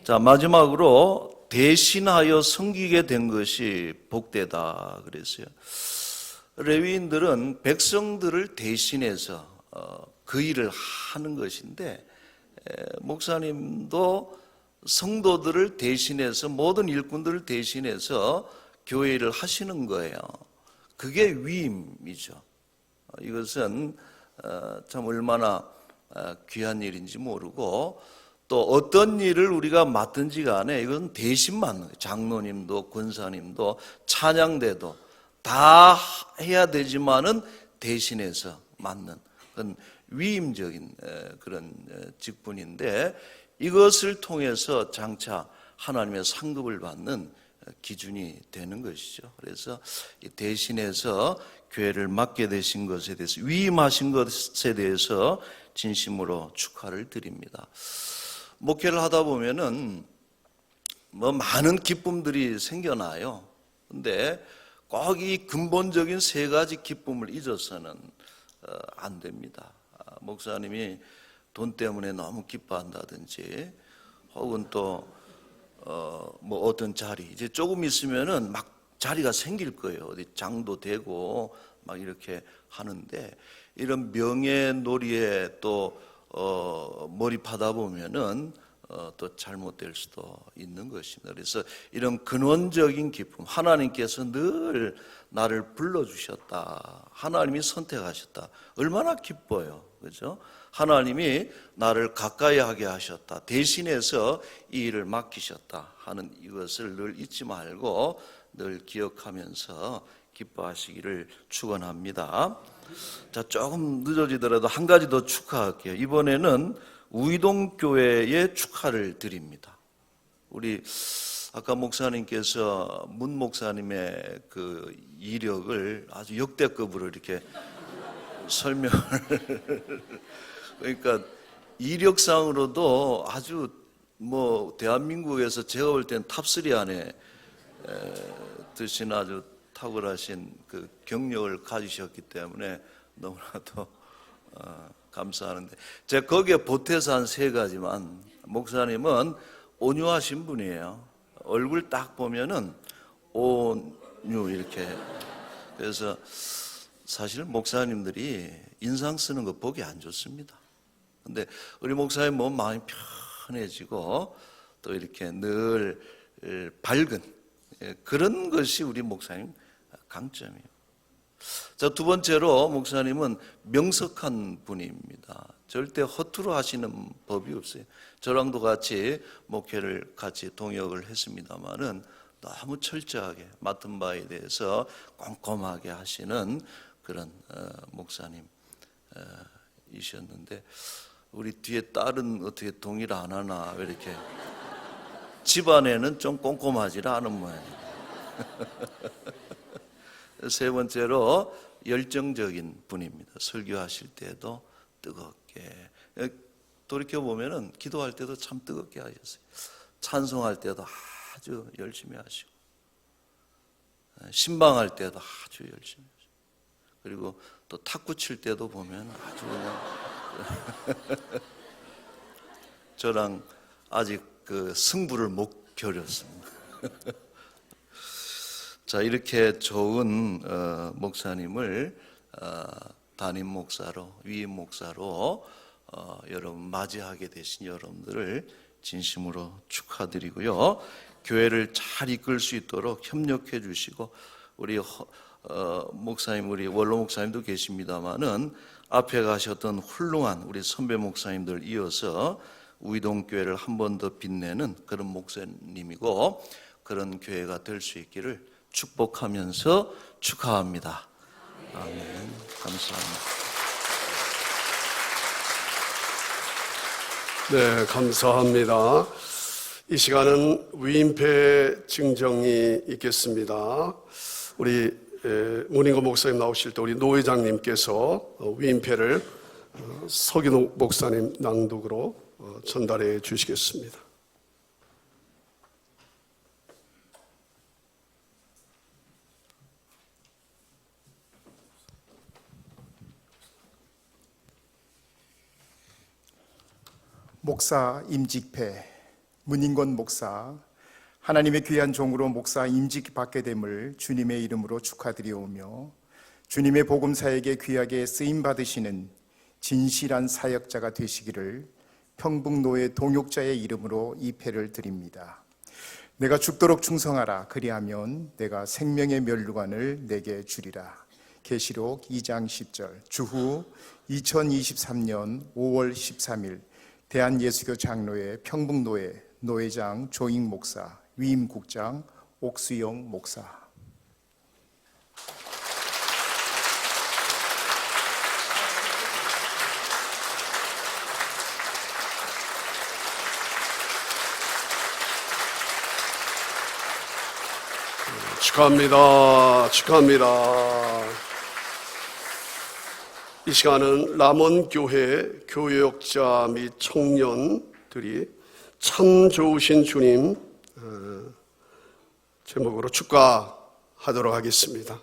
자, 마지막으로 대신하여 섬기게 된 것이 복되다 그랬어요. 레위인들은 백성들을 대신해서 그 일을 하는 것인데 목사님도 성도들을 대신해서 모든 일꾼들을 대신해서 교회 일을 하시는 거예요. 그게 위임이죠. 이것은 참 얼마나 귀한 일인지 모르고 또 어떤 일을 우리가 맡든지 간에 이건 대신 맡는 거예요. 장로님도 권사님도 찬양대도 다 해야 되지만은 대신해서 맡는 그건 위임적인 그런 직분인데 이것을 통해서 장차 하나님의 상급을 받는 기준이 되는 것이죠. 그래서 대신해서 교회를 맡게 되신 것에 대해서 위임하신 것에 대해서 진심으로 축하를 드립니다. 목회를 하다 보면은 많은 기쁨들이 생겨나요. 근데 꼭 이 근본적인 세 가지 기쁨을 잊어서는 안 됩니다. 목사님이 돈 때문에 너무 기뻐한다든지 혹은 또 어떤 자리 이제 조금 있으면은 막 자리가 생길 거예요. 어디 장도 되고 막 이렇게 하는데 이런 명예놀이에 또 몰입하다 보면은 또 잘못될 수도 있는 것입니다. 그래서 이런 근원적인 기쁨, 하나님께서 늘 나를 불러주셨다. 하나님이 선택하셨다. 얼마나 기뻐요. 그죠? 하나님이 나를 가까이 하게 하셨다. 대신해서 이 일을 맡기셨다 하는 이것을 늘 잊지 말고 늘 기억하면서 기뻐하시기를 축원합니다. 자, 조금 늦어지더라도 한 가지 더 축하할게요. 이번에는 우이동교회에 축하를 드립니다. 우리 아까 목사님께서 문 목사님의 그 이력을 아주 역대급으로 이렇게 설명을 그러니까 이력상으로도 아주 대한민국에서 제가 볼 땐 탑3 안에 드신 아주 탁월하신 그 경력을 가지셨기 때문에 너무나도 감사하는데 제가 거기에 보태서 한 세 가지만 목사님은 온유하신 분이에요. 얼굴 딱 보면은 온유 이렇게 그래서 사실 목사님들이 인상 쓰는 거 보기 안 좋습니다. 근데 우리 목사님 몸 마음이 편해지고 또 이렇게 늘 밝은 그런 것이 우리 목사님 강점이에요. 자, 두 번째로 목사님은 명석한 분입니다. 절대 허투루 하시는 법이 없어요. 저랑도 같이 목회를 같이 동역을 했습니다마는 너무 철저하게 맡은 바에 대해서 꼼꼼하게 하시는 그런 목사님이셨는데 우리 뒤에 딸은 어떻게 동의를 안 하나 왜 이렇게 집안에는 좀 꼼꼼하지 않은 모양이에요. 세 번째로 열정적인 분입니다. 설교하실 때도 뜨겁게, 돌이켜보면 기도할 때도 참 뜨겁게 하셨어요. 찬송할 때도 아주 열심히 하시고 신방할 때도 아주 열심히 하시고 그리고 또 탁구 칠 때도 보면 아주 그냥 저랑 아직 그 승부를 못 겨뤘습니다. 자, 이렇게 좋은 목사님을 담임 목사로, 위임 목사로 여러분 맞이하게 되신 여러분들을 진심으로 축하드리고요. 교회를 잘 이끌 수 있도록 협력해 주시고 우리 목사님, 우리 원로 목사님도 계십니다마는 앞에 가셨던 훌륭한 우리 선배 목사님들 이어서 우이동교회를 한 번 더 빛내는 그런 목사님이고 그런 교회가 될 수 있기를 축복하면서 축하합니다. 아멘. 감사합니다. 네, 감사합니다. 이 시간은 위임패 증정이 있겠습니다. 우리 문인거 목사님 나오실 때 우리 노 회장님께서 위임패를 서기동 목사님 낭독으로 전달해 주시겠습니다. 목사 임직패 문인권 목사, 하나님의 귀한 종으로 목사 임직받게 됨을 주님의 이름으로 축하드리오며 주님의 복음사에게 귀하게 쓰임받으시는 진실한 사역자가 되시기를 평북노회 동역자의 이름으로 이 패를 드립니다. 내가 죽도록 충성하라. 그리하면 내가 생명의 면류관을 내게 주리라. 계시록 2장 10절. 주후 2023년 5월 13일 대한예수교 장로회 평북노회 노회장 조익 목사, 위임국장 옥수영 목사. 축하합니다. 축하합니다. 이 시간은 람원교회 교역자 및 청년들이 참 좋으신 주님 제목으로 축가하도록 하겠습니다.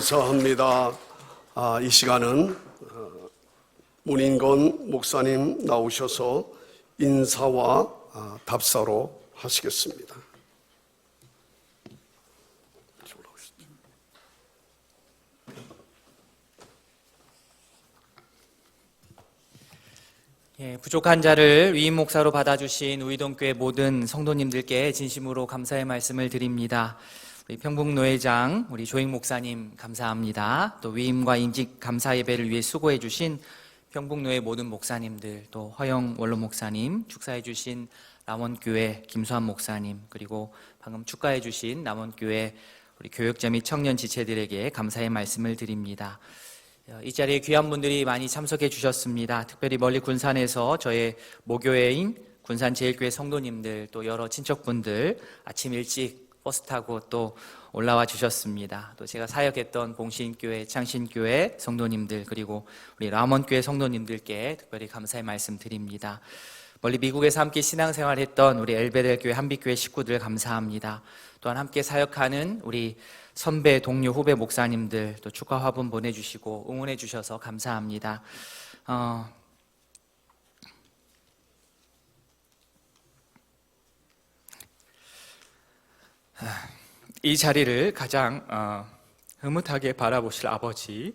감사합니다. 이 시간은 문인권 목사님 나오셔서 인사와 답사로 하시겠습니다. 예, 부족한 자를 위임 목사로 받아주신 우이동교회 모든 성도님들께 진심으로 감사의 말씀을 드립니다. 우리 평북노회장, 우리 조익 목사님 감사합니다. 또 위임과 임직 감사 예배를 위해 수고해 주신 평북노회 모든 목사님들, 또 허영 원로 목사님, 축사해 주신 남원교회 김수환 목사님, 그리고 방금 축가해 주신 남원교회 우리 교역자 및 청년 지체들에게 감사의 말씀을 드립니다. 이 자리에 귀한 분들이 많이 참석해 주셨습니다. 특별히 멀리 군산에서 저의 모교회인 군산제일교회 성도님들, 또 여러 친척분들 아침 일찍 버스 타고 또 올라와 주셨습니다. 또 제가 사역했던 봉신교회, 창신교회 성도님들, 그리고 우리 람원교회 성도님들께 특별히 감사의 말씀 드립니다. 멀리 미국에서 함께 신앙생활했던 우리 엘베델교회 한빛교회 식구들 감사합니다. 또한 함께 사역하는 우리 선배, 동료, 후배 목사님들 또 축하 화분 보내주시고 응원해 주셔서 감사합니다. 이 자리를 가장 흐뭇하게 바라보실 아버지,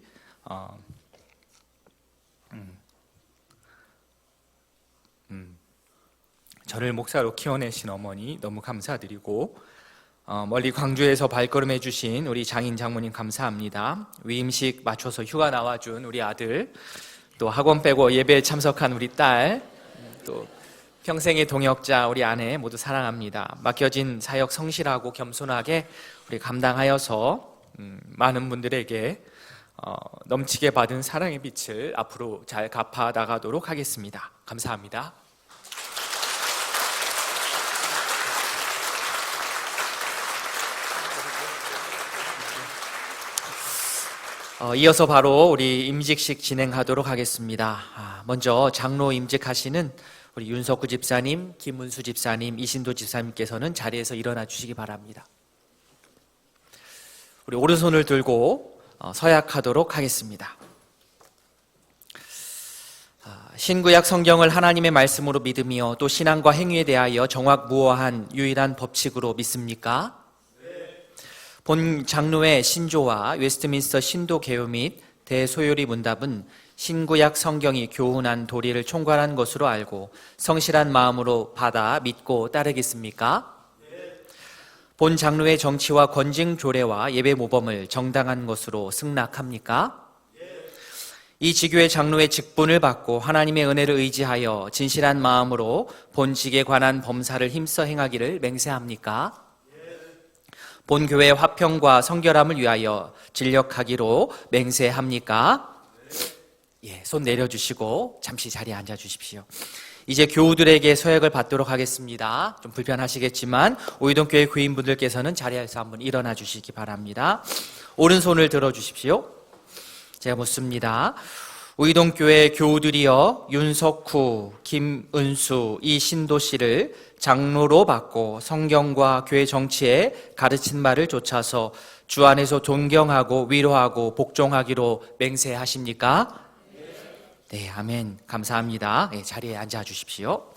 저를 목사로 키워내신 어머니 너무 감사드리고, 멀리 광주에서 발걸음해 주신 우리 장인 장모님 감사합니다. 위임식 맞춰서 휴가 나와준 우리 아들, 또 학원 빼고 예배에 참석한 우리 딸, 또 평생의 동역자 우리 아내 모두 사랑합니다. 맡겨진 사역 성실하고 겸손하게 우리 감당하여서 많은 분들에게 넘치게 받은 사랑의 빛을 앞으로 잘 갚아 나가도록 하겠습니다. 감사합니다. 이어서 바로 우리 임직식 진행하도록 하겠습니다. 먼저 장로 임직하시는 우리 윤석구 집사님, 김은수 집사님, 이신도 집사님께서는 자리에서 일어나 주시기 바랍니다. 우리 오른손을 들고 서약하도록 하겠습니다. 신구약 성경을 하나님의 말씀으로 믿으며 또 신앙과 행위에 대하여 정확무어한 유일한 법칙으로 믿습니까? 본 장로의 신조와 웨스트민스터 신도 개요 및 대소요리 문답은 신구약 성경이 교훈한 도리를 총괄한 것으로 알고 성실한 마음으로 받아 믿고 따르겠습니까? 본 장로의 정치와 권징 조례와 예배 모범을 정당한 것으로 승낙합니까? 이 지교의 장로의 직분을 받고 하나님의 은혜를 의지하여 진실한 마음으로 본 직에 관한 범사를 힘써 행하기를 맹세합니까? 본 교회의 화평과 성결함을 위하여 진력하기로 맹세합니까? 예, 손 내려주시고 잠시 자리에 앉아 주십시오. 이제 교우들에게 서약을 받도록 하겠습니다. 좀 불편하시겠지만 오이동교회 교인분들께서는 자리에서 한번 일어나 주시기 바랍니다. 오른손을 들어 주십시오. 제가 묻습니다. 오이동교회 교우들이여 윤석후, 김은수, 이신도 씨를 장로로 받고 성경과 교회 정치에 가르친 말을 좇아서 주 안에서 존경하고 위로하고 복종하기로 맹세하십니까? 네, 아멘. 감사합니다. 네, 자리에 앉아 주십시오.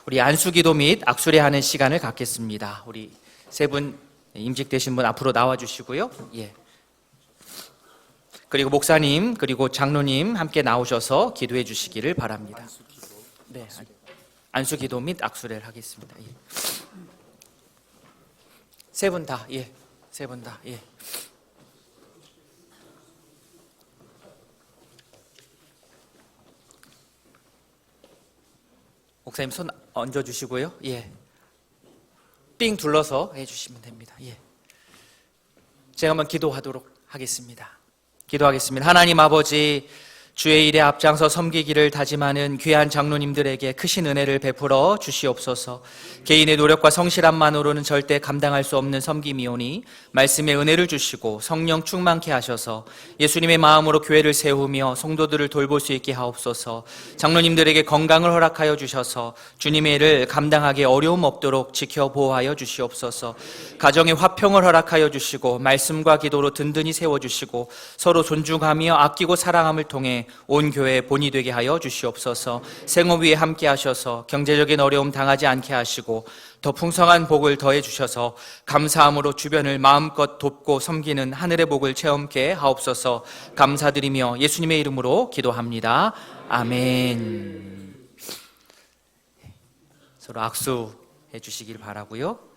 우리 안수기도 및 악수례하는 시간을 갖겠습니다. 우리 세 분 임직되신 분 앞으로 나와 주시고요. 예. 그리고 목사님 그리고 장로님 함께 나오셔서 기도해 주시기를 바랍니다. 네, 안수기도 및 악수례를 하겠습니다. 예. 세 분 다, 예, 세 분 다, 예. 목사님 손 얹어 주시고요. 예. 삥 둘러서 해주시면 됩니다. 예. 제가 한번 기도하도록 하겠습니다. 기도하겠습니다. 하나님 아버지, 주의 일에 앞장서 섬기기를 다짐하는 귀한 장로님들에게 크신 은혜를 베풀어 주시옵소서. 개인의 노력과 성실함만으로는 절대 감당할 수 없는 섬김이오니 말씀의 은혜를 주시고 성령 충만케 하셔서 예수님의 마음으로 교회를 세우며 성도들을 돌볼 수 있게 하옵소서. 장로님들에게 건강을 허락하여 주셔서 주님의 일을 감당하기 어려움 없도록 지켜 보호하여 주시옵소서. 가정의 화평을 허락하여 주시고 말씀과 기도로 든든히 세워주시고 서로 존중하며 아끼고 사랑함을 통해 온 교회의 본이 되게 하여 주시옵소서. 생업 위에 함께 하셔서 경제적인 어려움 당하지 않게 하시고 더 풍성한 복을 더해 주셔서 감사함으로 주변을 마음껏 돕고 섬기는 하늘의 복을 체험케 하옵소서. 감사드리며 예수님의 이름으로 기도합니다. 아멘. 서로 악수해 주시길 바라고요.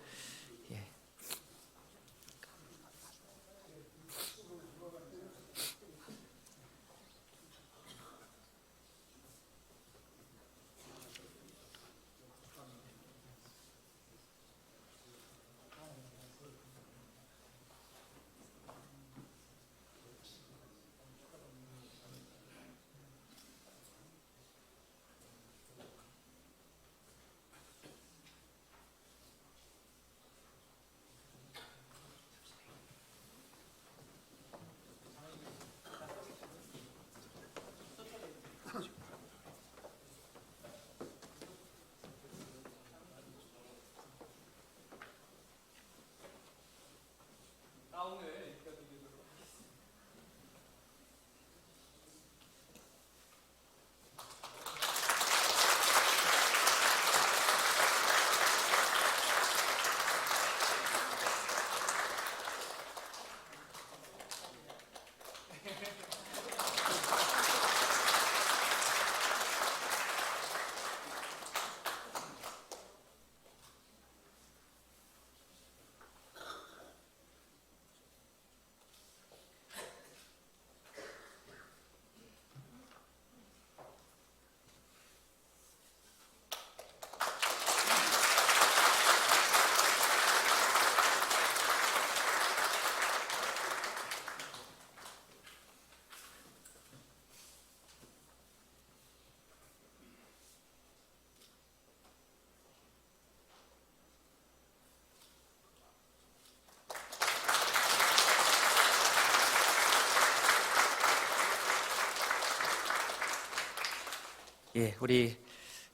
예, 우리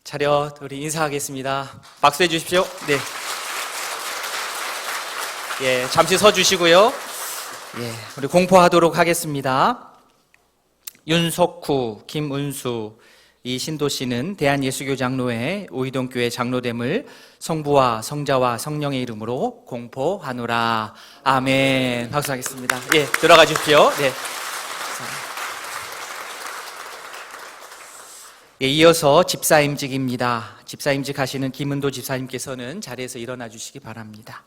차렷, 우리 인사하겠습니다. 박수해 주십시오. 네. 예, 잠시 서 주시고요. 예, 우리 공포하도록 하겠습니다. 윤석후, 김은수, 이 신도씨는 대한예수교 장로회 오이동교회 장로됨을 성부와 성자와 성령의 이름으로 공포하노라. 아멘. 박수하겠습니다. 예, 들어가 주십시오. 네. 예, 이어서 집사임직입니다. 집사임직 하시는 김은도 집사님께서는 자리에서 일어나 주시기 바랍니다.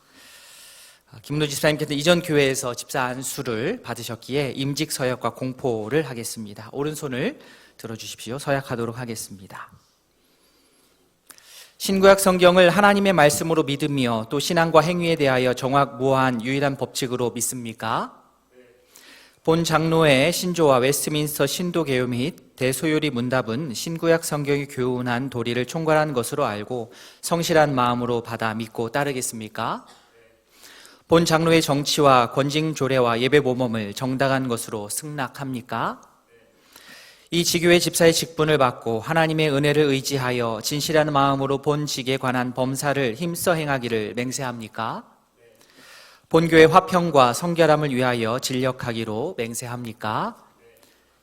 김은도 집사님께서는 이전 교회에서 집사 안수를 받으셨기에 임직 서약과 공포를 하겠습니다. 오른손을 들어주십시오. 서약하도록 하겠습니다. 신구약 성경을 하나님의 말씀으로 믿으며 또 신앙과 행위에 대하여 정확무어한 유일한 법칙으로 믿습니까? 본 장로의 신조와 웨스트민스터 신도개요 및 대소요리 문답은 신구약 성경이 교훈한 도리를 총괄한 것으로 알고 성실한 마음으로 받아 믿고 따르겠습니까? 본 장로의 정치와 권징 조례와 예배 모범을 정당한 것으로 승낙합니까? 이 지교회 집사의 직분을 받고 하나님의 은혜를 의지하여 진실한 마음으로 본 직에 관한 범사를 힘써 행하기를 맹세합니까? 본교회 화평과 성결함을 위하여 진력하기로 맹세합니까?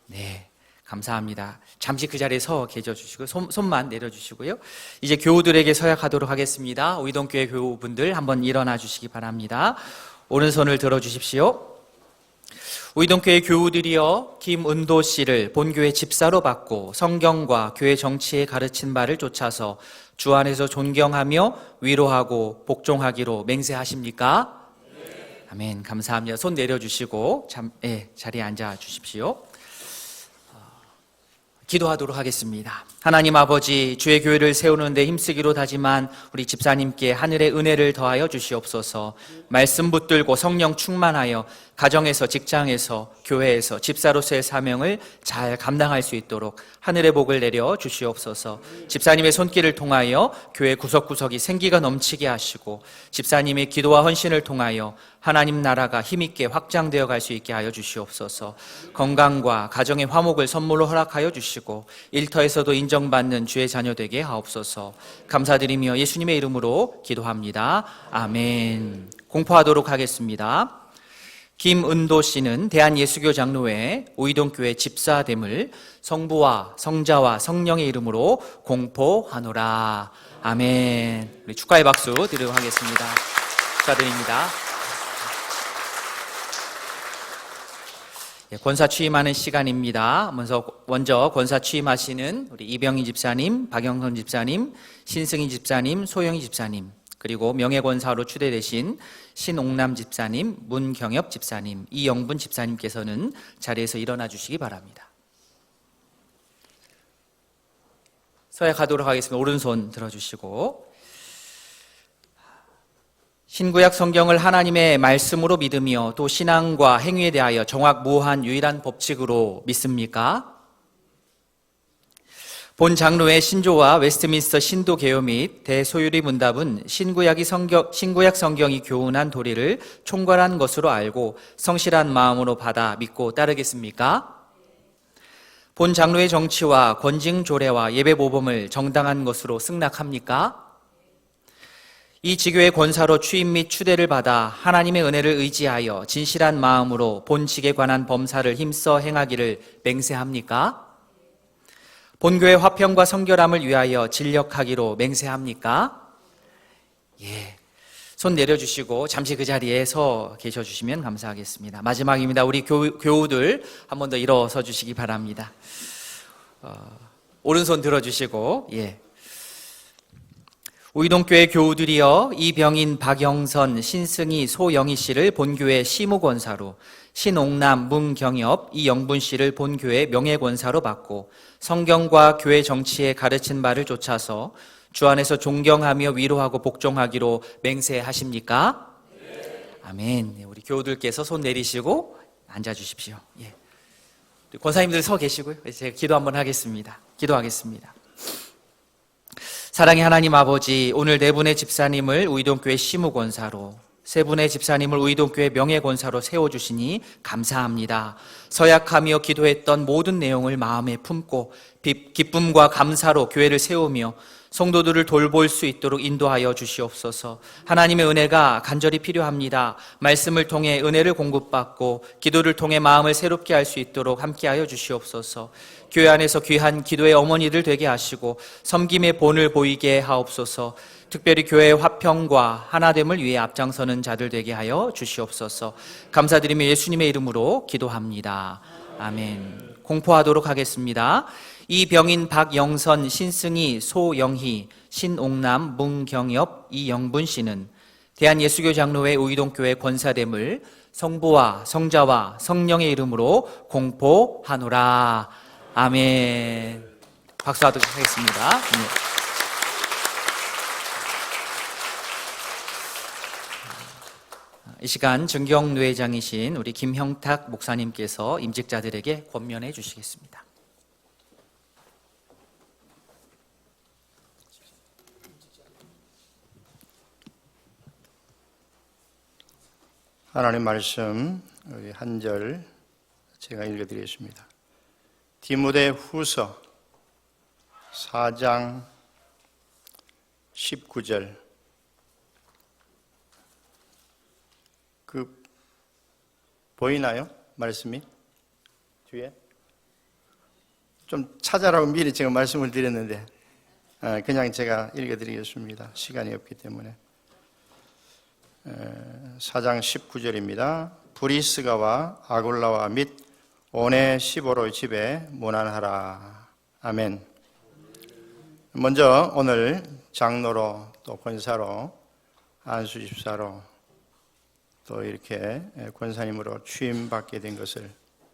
네, 감사합니다. 잠시 그 자리에 서 계셔 주시고 손만 내려주시고요. 이제 교우들에게 서약하도록 하겠습니다. 오이동교회 교우분들 한번 일어나 주시기 바랍니다. 오른손을 들어주십시오. 오이동교회 교우들이여 김은도 씨를 본교회 집사로 받고 성경과 교회 정치에 가르친 바를 쫓아서 주 안에서 존경하며 위로하고 복종하기로 맹세하십니까? 아멘. 감사합니다. 손 내려주시고 자리에 앉아 주십시오. 기도하도록 하겠습니다. 하나님 아버지, 주의 교회를 세우는 데 힘쓰기로 다짐한 우리 집사님께 하늘의 은혜를 더하여 주시옵소서. 말씀 붙들고 성령 충만하여 가정에서, 직장에서, 교회에서 집사로서의 사명을 잘 감당할 수 있도록 하늘의 복을 내려 주시옵소서. 집사님의 손길을 통하여 교회 구석구석이 생기가 넘치게 하시고, 집사님의 기도와 헌신을 통하여 하나님 나라가 힘있게 확장되어 갈 수 있게 하여 주시옵소서. 건강과 가정의 화목을 선물로 허락하여 주시고, 일터에서도 인정받는 주의 자녀 되게 하옵소서. 감사드리며 예수님의 이름으로 기도합니다. 아멘. 공포하도록 하겠습니다. 김은도 씨는 대한예수교 장로회 우이동교회 집사됨을 성부와 성자와 성령의 이름으로 공포하노라. 아멘. 우리 축하의 박수 드리도록 하겠습니다. 축하드립니다. 권사 취임하는 시간입니다. 먼저 권사 취임하시는 우리 이병희 집사님, 박영선 집사님, 신승희 집사님, 소영희 집사님, 그리고 명예권사로 추대되신 신옥남 집사님, 문경엽 집사님, 이영분 집사님께서는 자리에서 일어나 주시기 바랍니다. 서약하도록 하겠습니다. 오른손 들어주시고, 신구약 성경을 하나님의 말씀으로 믿으며 또 신앙과 행위에 대하여 정확무오한 유일한 법칙으로 믿습니까? 본 장로의 신조와 웨스트민스터 신도 개요 및 대소유리 문답은 신구약 성경이 교훈한 도리를 총괄한 것으로 알고 성실한 마음으로 받아 믿고 따르겠습니까? 본 장로의 정치와 권징 조례와 예배 모범을 정당한 것으로 승낙합니까? 이 지교의 권사로 취임 및 추대를 받아 하나님의 은혜를 의지하여 진실한 마음으로 본 직에 관한 범사를 힘써 행하기를 맹세합니까? 본교의 화평과 성결함을 위하여 진력하기로 맹세합니까? 예. 손 내려주시고 잠시 그 자리에 서 계셔주시면 감사하겠습니다. 마지막입니다. 우리 교우들 한 번 더 일어서 주시기 바랍니다. 오른손 들어주시고, 예. 우이동교회 교우들이여, 이병인, 박영선, 신승희, 소영희 씨를 본교회 시무권사로, 신옥남, 문경엽, 이영분 씨를 본교회 명예권사로 받고 성경과 교회 정치에 가르친 바를 쫓아서 주 안에서 존경하며 위로하고 복종하기로 맹세하십니까? 네. 아멘. 우리 교우들께서 손 내리시고 앉아주십시오. 예. 권사님들 서 계시고요. 제가 기도 한번 하겠습니다. 기도하겠습니다. 사랑의 하나님 아버지, 오늘 네 분의 집사님을 우이동교회 시무권사로, 세 분의 집사님을 우이동교회 명예권사로 세워주시니 감사합니다. 서약하며 기도했던 모든 내용을 마음에 품고 기쁨과 감사로 교회를 세우며 성도들을 돌볼 수 있도록 인도하여 주시옵소서. 하나님의 은혜가 간절히 필요합니다. 말씀을 통해 은혜를 공급받고 기도를 통해 마음을 새롭게 할 수 있도록 함께하여 주시옵소서. 교회 안에서 귀한 기도의 어머니들 되게 하시고 섬김의 본을 보이게 하옵소서. 특별히 교회의 화평과 하나됨을 위해 앞장서는 자들 되게 하여 주시옵소서. 감사드리며 예수님의 이름으로 기도합니다. 아멘. 공포하도록 하겠습니다. 이병인, 박영선, 신승희, 소영희, 신옥남, 문경엽, 이영분 씨는 대한예수교 장로회 우이동교회 권사됨을 성부와 성자와 성령의 이름으로 공포하노라. 아멘. 박수하도록 하겠습니다. 네. 이 시간 정경노회장이신 우리 김형탁 목사님께서 임직자들에게 권면해 주시겠습니다. 하나님 말씀 우리 한 절 제가 읽어드리겠습니다. 디모데 후서 4장 19절. 보이나요? 말씀이? 뒤에? 좀 찾아라고 미리 제가 말씀을 드렸는데 그냥 제가 읽어드리겠습니다. 시간이 없기 때문에. 4장 19절입니다. 브리스가와 아굴라와 및 오네시보로의 집에 문안하라. 아멘. 먼저 오늘 장로로 또 권사로 안수 집사로 또 이렇게 권사님으로 취임받게 된 것을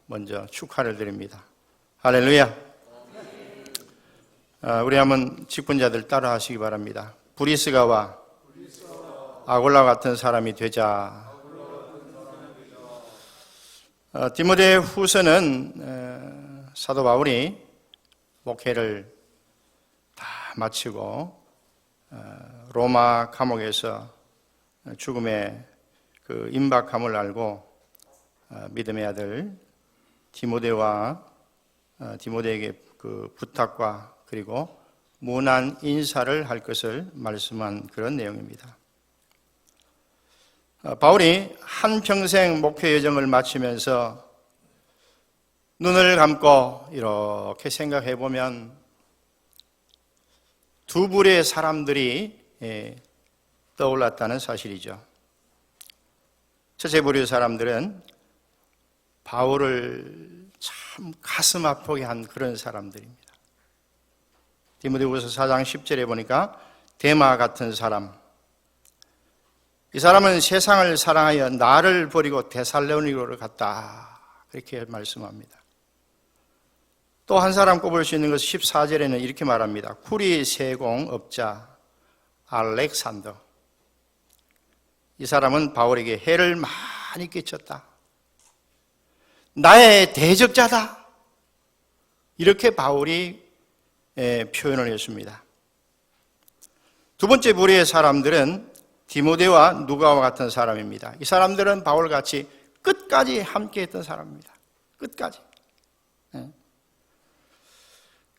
먼저 축하를 드립니다. 할렐루야. 우리 한번 직분자들 따라 하시기 바랍니다. 브리스가와 아굴라 같은 사람이 되자. 디모데 후서는 사도 바울이 목회를 다 마치고 로마 감옥에서 죽음의 그 임박함을 알고 믿음의 아들 디모데에게 그 부탁과 그리고 무난 인사를 할 것을 말씀한 그런 내용입니다. 바울이 한평생 목회 여정을 마치면서 눈을 감고 이렇게 생각해 보면 두 부류의 사람들이 떠올랐다는 사실이죠. 첫째 부류의 사람들은 바울을 참 가슴 아프게 한 그런 사람들입니다. 디모데후서 4장 10절에 보니까 데마 같은 사람, 이 사람은 세상을 사랑하여 나를 버리고 데살로니가로 갔다, 그렇게 말씀합니다. 또 한 사람 꼽을 수 있는 것은 14절에는 이렇게 말합니다. 쿠리 세공업자 알렉산더, 이 사람은 바울에게 해를 많이 끼쳤다, 나의 대적자다, 이렇게 바울이 표현을 했습니다. 두 번째 부류의 사람들은 디모데와 누가와 같은 사람입니다. 이 사람들은 바울같이 끝까지 함께했던 사람입니다. 끝까지.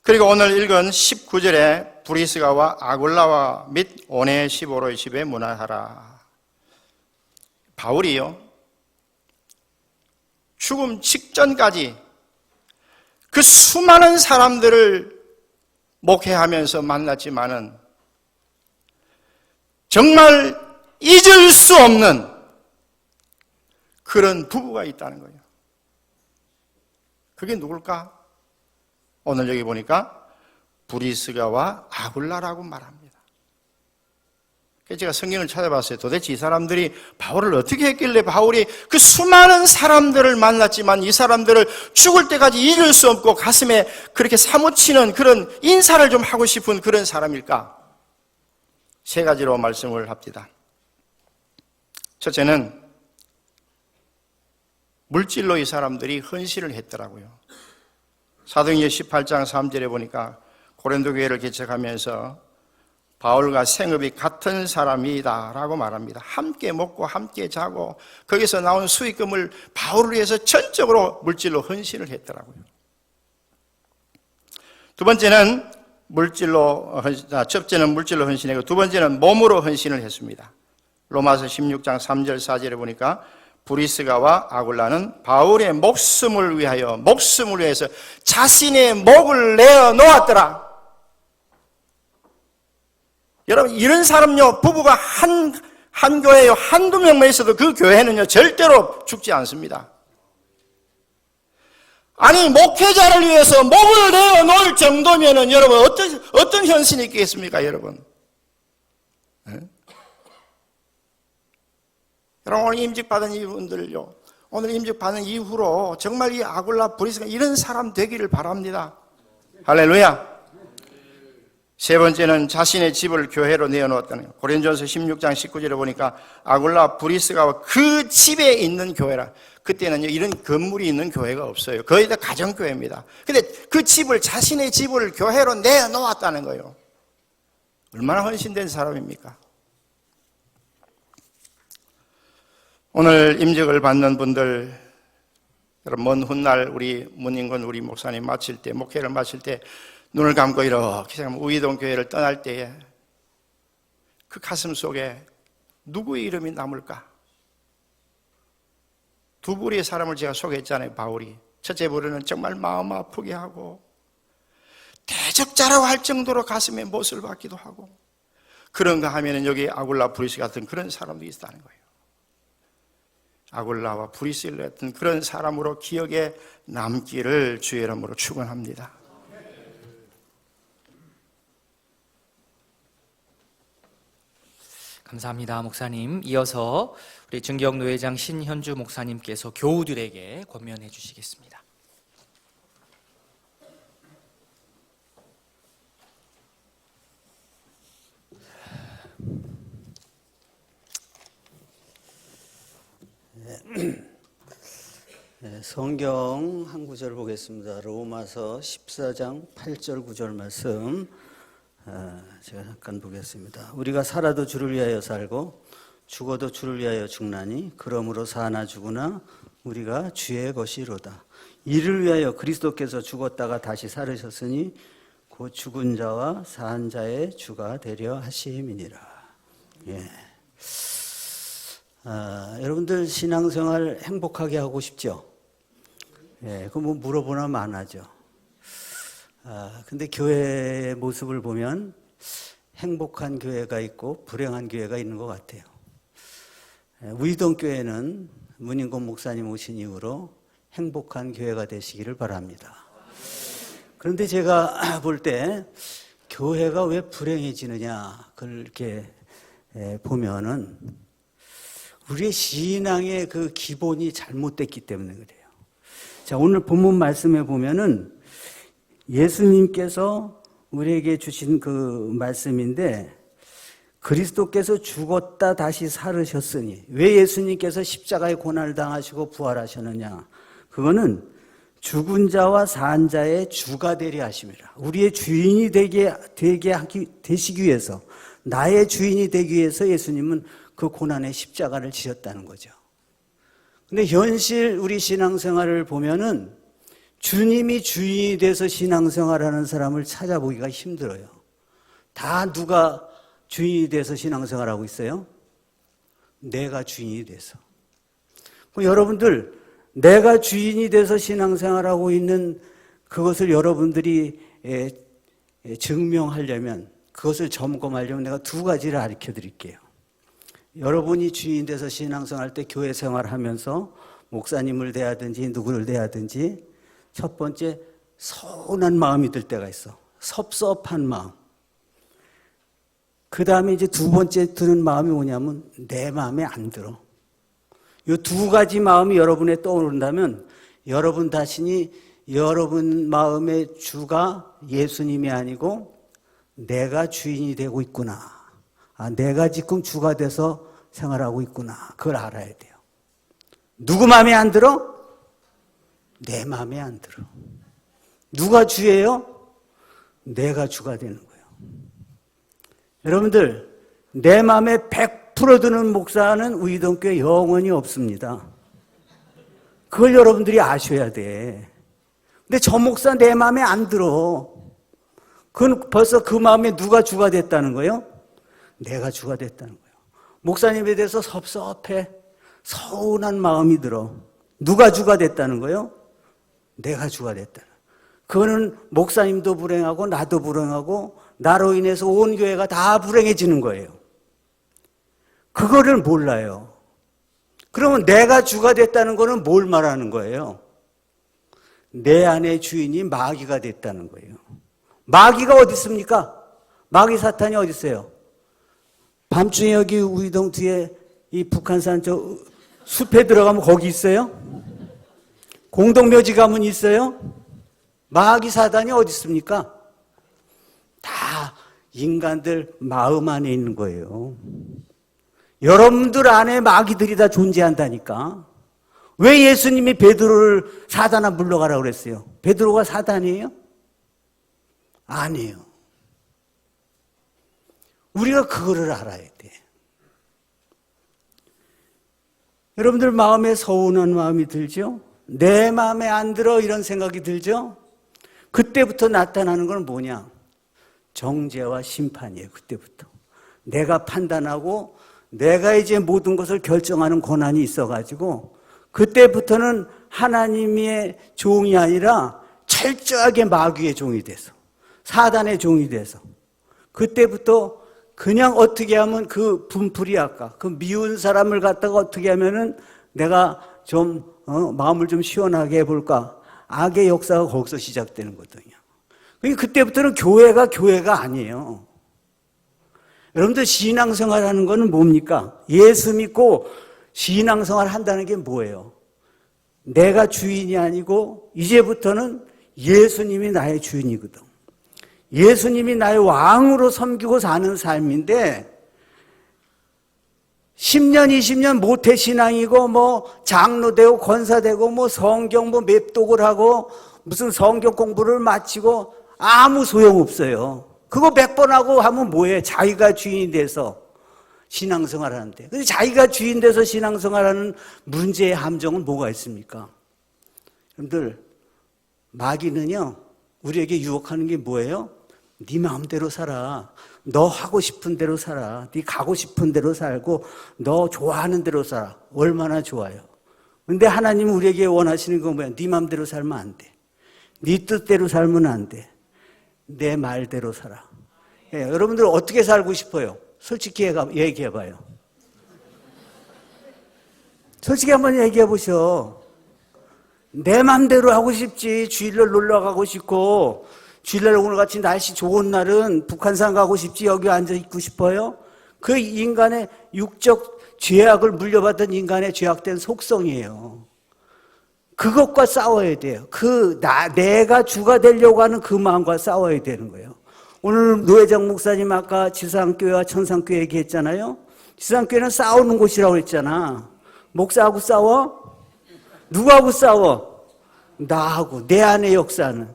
그리고 오늘 읽은 19절에 브리스가와 아굴라와 및 오네시보로의 집에 문안하라. 바울이요, 죽음 직전까지 그 수많은 사람들을 목회하면서 만났지만은 정말 잊을 수 없는 그런 부부가 있다는 거예요. 그게 누굴까? 오늘 여기 보니까 브리스가와 아굴라라고 말합니다. 그래서 제가 성경을 찾아봤어요. 도대체 이 사람들이 바울을 어떻게 했길래 바울이 그 수많은 사람들을 만났지만 이 사람들을 죽을 때까지 잊을 수 없고 가슴에 그렇게 사무치는 그런 인사를 좀 하고 싶은 그런 사람일까? 세 가지로 말씀을 합니다. 첫째는 물질로 이 사람들이 헌신을 했더라고요. 사도행전 18장 3절에 보니까 고린도 교회를 개척하면서 바울과 생업이 같은 사람이다 라고 말합니다. 함께 먹고 함께 자고 거기서 나온 수익금을 바울을 위해서 전적으로 물질로 헌신을 했더라고요. 두 번째는 첫째는 물질로 헌신했고 두 번째는 몸으로 헌신을 했습니다. 로마서 16장 3절 4절에 보니까 브리스가와 아굴라는 바울의 목숨을 위해서 자신의 목을 내어 놓았더라. 여러분, 이런 사람요, 부부가 한 교회요, 한두 명만 있어도 그 교회는요, 절대로 죽지 않습니다. 아니, 목회자를 위해서 목을 내어 놓을 정도면은 여러분, 어떤 현신이 있겠습니까, 여러분? 네? 여러분, 오늘 임직받은 이분들요, 오늘 임직받은 이후로 정말 이 아굴라 브리스가 이런 사람 되기를 바랍니다. 할렐루야. 세 번째는 자신의 집을 교회로 내어놓았다는 거예요. 고린도전서 16장 19절에 보니까 아굴라 브리스가와 그 집에 있는 교회라. 그때는요, 이런 건물이 있는 교회가 없어요. 거의 다 가정교회입니다. 근데 그 집을, 자신의 집을 교회로 내어놓았다는 거예요. 얼마나 헌신된 사람입니까? 오늘 임직을 받는 분들, 여러분, 먼 훗날 우리 문인권 우리 목사님 마칠 때, 목회를 마칠 때 눈을 감고 이렇게 생각하면 우이동 교회를 떠날 때에 그 가슴 속에 누구의 이름이 남을까? 두 부류의 사람을 제가 소개했잖아요, 바울이. 첫째 부류는 정말 마음 아프게 하고 대적자라고 할 정도로 가슴에 못을 박기도 하고, 그런가 하면은 여기 아굴라 브리스 같은 그런 사람도 있다는 거예요. 아굴라와 브리스 같은 그런 사람으로 기억에 남기를 주의 이름으로 축원합니다. 감사합니다, 목사님. 이어서 우리 증경노회장 신현주 목사님께서 교우들에게 권면해 주시겠습니다. 성경 한 구절 보겠습니다. 로마서 14장 8절 9절 말씀 제가 잠깐 보겠습니다. 우리가 살아도 주를 위하여 살고 죽어도 주를 위하여 죽나니 그러므로 사나 죽으나 우리가 주의 것이로다. 이를 위하여 그리스도께서 죽었다가 다시 살으셨으니 곧 죽은 자와 산 자의 주가 되려 하심이니라. 예. 여러분들 신앙생활 행복하게 하고 싶죠? 예, 그 뭐 물어보나 마나죠. 근데 교회의 모습을 보면 행복한 교회가 있고 불행한 교회가 있는 것 같아요. 우이동교회는 문인권 목사님 오신 이후로 행복한 교회가 되시기를 바랍니다. 그런데 제가 볼 때 교회가 왜 불행해지느냐 그렇게 보면은 우리의 신앙의 그 기본이 잘못됐기 때문에 그래요. 자, 오늘 본문 말씀에 보면은 예수님께서 우리에게 주신 그 말씀인데 그리스도께서 죽었다 다시 살으셨으니 왜 예수님께서 십자가의 고난을 당하시고 부활하셨느냐? 그거는 죽은 자와 산 자의 주가 되려 하심이라. 우리의 주인이 되시기 위해서 나의 주인이 되기 위해서 예수님은 그 고난의 십자가를 지셨다는 거죠. 근데 현실 우리 신앙생활을 보면은 주님이 주인이 돼서 신앙생활하는 사람을 찾아보기가 힘들어요. 다 누가 주인이 돼서 신앙생활하고 있어요? 내가 주인이 돼서. 여러분들 내가 주인이 돼서 신앙생활하고 있는 그것을 여러분들이 증명하려면 그것을 점검하려면 내가 두 가지를 가르쳐 드릴게요. 여러분이 주인 돼서 신앙생활할 때 교회 생활하면서 목사님을 대하든지 누구를 대하든지 첫 번째 서운한 마음이 들 때가 있어. 섭섭한 마음. 그 다음에 이제 두 번째 드는 마음이 뭐냐면 내 마음에 안 들어. 이 두 가지 마음이 여러분에 떠오른다면 여러분 자신이 여러분 마음의 주가 예수님이 아니고 내가 주인이 되고 있구나. 내가 지금 주가 돼서 생활하고 있구나. 그걸 알아야 돼요. 누구 마음에 안 들어? 내 마음에 안 들어. 누가 주예요? 내가 주가 되는 거예요. 여러분들 내 마음에 100% 드는 목사는 우이동교회 영원히 없습니다. 그걸 여러분들이 아셔야 돼. 근데 저 목사 내 마음에 안 들어. 그건 벌써 그 마음에 누가 주가 됐다는 거예요? 내가 주가 됐다는 거예요. 목사님에 대해서 섭섭해. 서운한 마음이 들어. 누가 주가 됐다는 거예요? 내가 주가 됐다는 거예요. 그거는 목사님도 불행하고 나도 불행하고 나로 인해서 온 교회가 다 불행해지는 거예요. 그거를 몰라요. 그러면 내가 주가 됐다는 거는 뭘 말하는 거예요? 내 안의 주인이 마귀가 됐다는 거예요. 마귀가 어디 있습니까? 마귀 사탄이 어디 있어요? 밤중에 여기 우이동 뒤에 이 북한산 저 숲에 들어가면 거기 있어요? 공동묘지 가면 있어요? 마귀 사단이 어디 있습니까? 다 인간들 마음 안에 있는 거예요. 여러분들 안에 마귀들이 다 존재한다니까. 왜 예수님이 베드로를 사단아 물러가라고 그랬어요? 베드로가 사단이에요? 아니에요. 우리가 그거를 알아야 돼. 여러분들 마음에 서운한 마음이 들죠? 내 마음에 안 들어 이런 생각이 들죠? 그때부터 나타나는 건 뭐냐? 정죄와 심판이에요. 그때부터. 내가 판단하고 내가 이제 모든 것을 결정하는 권한이 있어가지고 그때부터는 하나님의 종이 아니라 철저하게 마귀의 종이 돼서 사단의 종이 돼서 그때부터 그냥 어떻게 하면 그 분풀이 아까 그 미운 사람을 갖다가 어떻게 하면은 내가 좀 마음을 좀 시원하게 해볼까. 악의 역사가 거기서 시작되는 거거든요. 그러니까 그때부터는 교회가 아니에요. 여러분들 신앙생활하는 거는 뭡니까? 예수 믿고 신앙생활 한다는 게 뭐예요? 내가 주인이 아니고 이제부터는 예수님이 나의 주인이거든. 예수님이 나의 왕으로 섬기고 사는 삶인데 10년, 20년 모태신앙이고 뭐 장로되고 권사되고 뭐 성경 뭐 맵독을 하고 무슨 성경 공부를 마치고 아무 소용없어요. 그거 100번 하고 하면 뭐해? 자기가 주인이 돼서 신앙생활 하는데. 근데 자기가 주인 돼서 신앙생활하는 문제의 함정은 뭐가 있습니까? 여러분들, 마귀는요, 우리에게 유혹하는 게 뭐예요? 네 마음대로 살아. 너 하고 싶은 대로 살아. 네 가고 싶은 대로 살고 너 좋아하는 대로 살아. 얼마나 좋아요. 근데 하나님은 우리에게 원하시는 건 뭐야? 네 마음대로 살면 안 돼. 네 뜻대로 살면 안 돼. 내 말대로 살아. 예, 여러분들 어떻게 살고 싶어요? 솔직히 얘기해봐요. 솔직히 한번 얘기해보셔. 내 맘대로 하고 싶지. 주일날 놀러 가고 싶고, 주일날 오늘같이 날씨 좋은 날은 북한산 가고 싶지. 여기 앉아 있고 싶어요? 그 인간의 육적 죄악을 물려받은 인간의 죄악된 속성이에요. 그것과 싸워야 돼요. 내가 주가 되려고 하는 그 마음과 싸워야 되는 거예요. 오늘 노회장 목사님 아까 지상교회와 천상교회 얘기했잖아요. 지상교회는 싸우는 곳이라고 했잖아. 목사하고 싸워? 누구하고 싸워? 나하고, 내 안의 역사는.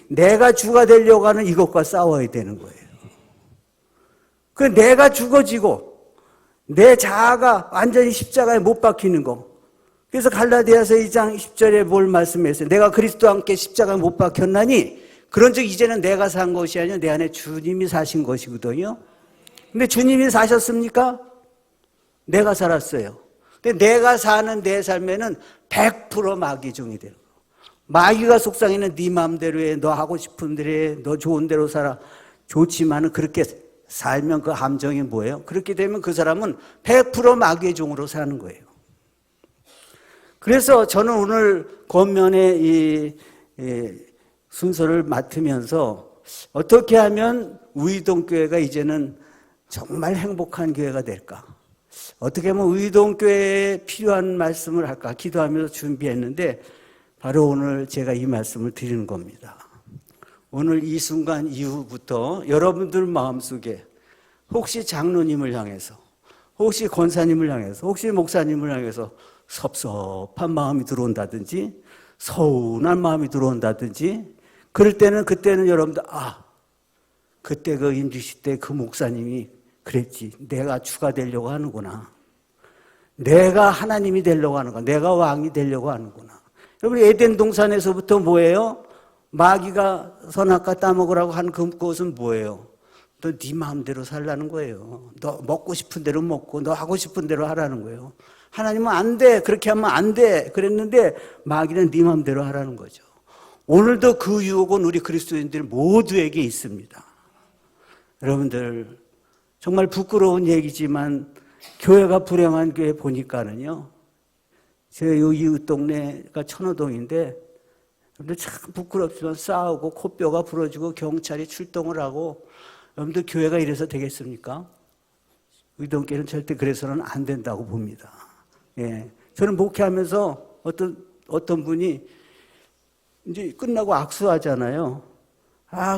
내가 주가 되려고 하는 이것과 싸워야 되는 거예요. 내가 죽어지고, 내 자아가 완전히 십자가에 못 박히는 거. 그래서 갈라디아서 2장 10절에 뭘 말씀했어요? 내가 그리스도와 함께 십자가에 못 박혔나니 그런즉 이제는 내가 산 것이 아니라 내 안에 주님이 사신 것이거든요. 근데 주님이 사셨습니까? 내가 살았어요. 근데 내가 사는 내 삶에는 100% 마귀 종이 되는 거예요. 마귀가 속상해는 네 마음대로 해. 너 하고 싶은 대로 해. 너 좋은 대로 살아. 좋지만은 그렇게 살면 그 함정이 뭐예요? 그렇게 되면 그 사람은 100% 마귀의 종으로 사는 거예요. 그래서 저는 오늘 권면의 이 순서를 맡으면서 어떻게 하면 우이동교회가 이제는 정말 행복한 교회가 될까? 어떻게 하면 우이동교회에 필요한 말씀을 할까? 기도하면서 준비했는데 바로 오늘 제가 이 말씀을 드리는 겁니다. 오늘 이 순간 이후부터 여러분들 마음속에 혹시 장로님을 향해서, 혹시 권사님을 향해서, 혹시 목사님을 향해서 섭섭한 마음이 들어온다든지 서운한 마음이 들어온다든지 그때는 여러분들 그때 그 임주시 때 그 목사님이 그랬지. 내가 주가 되려고 하는구나. 내가 하나님이 되려고 하는구나. 내가 왕이 되려고 하는구나. 여러분 에덴 동산에서부터 뭐예요? 마귀가 선악과 따먹으라고 한 그것은 뭐예요? 너 네 마음대로 살라는 거예요. 너 먹고 싶은 대로 먹고 너 하고 싶은 대로 하라는 거예요. 하나님은 안 돼. 그렇게 하면 안 돼. 그랬는데 마귀는 네 마음대로 하라는 거죠. 오늘도 그 유혹은 우리 그리스도인들 모두에게 있습니다. 여러분들 정말 부끄러운 얘기지만 교회가 불행한 교회 보니까는요. 제 이웃 동네가 천호동인데 여러분들 참 부끄럽지만 싸우고 코뼈가 부러지고 경찰이 출동을 하고 여러분들 교회가 이래서 되겠습니까? 의동교회는 절대 그래서는 안 된다고 봅니다. 예. 저는 목회하면서 어떤 분이 이제 끝나고 악수하잖아요.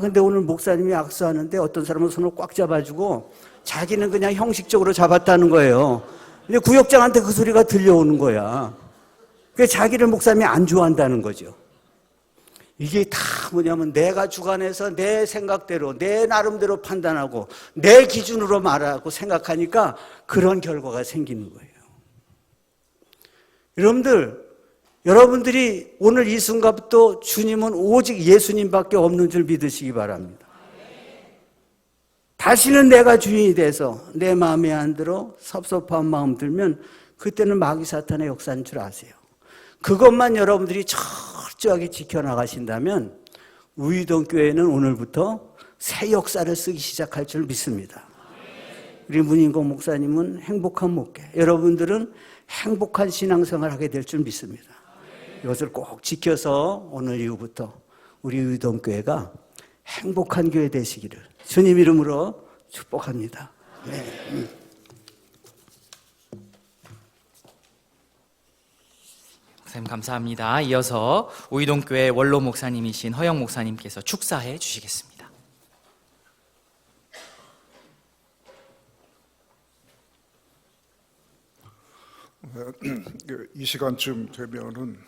근데 오늘 목사님이 악수하는데 어떤 사람은 손을 꽉 잡아주고 자기는 그냥 형식적으로 잡았다는 거예요. 근데 구역장한테 그 소리가 들려오는 거야. 그래서 자기를 목사님이 안 좋아한다는 거죠. 이게 다 뭐냐면 내가 주관해서 내 생각대로 내 나름대로 판단하고 내 기준으로 말하고 생각하니까 그런 결과가 생기는 거예요. 여러분들이 오늘 이 순간부터 주님은 오직 예수님밖에 없는 줄 믿으시기 바랍니다. 다시는 내가 주인이 돼서 내 마음에 안 들어 섭섭한 마음 들면 그때는 마귀 사탄의 역사인 줄 아세요. 그것만 여러분들이 철저하게 지켜나가신다면 우이동교회는 오늘부터 새 역사를 쓰기 시작할 줄 믿습니다. 우리 문인공 목사님은 행복한 목회, 여러분들은 행복한 신앙생활을 하게 될 줄 믿습니다. 이것을 꼭 지켜서 오늘 이후부터 우리 의동교회가 행복한 교회 되시기를 주님 이름으로 축복합니다. 네. 목사님 감사합니다. 이어서 우이동교회 원로 목사님이신 허영 목사님께서 축사해 주시겠습니다. 이 시간쯤 되면은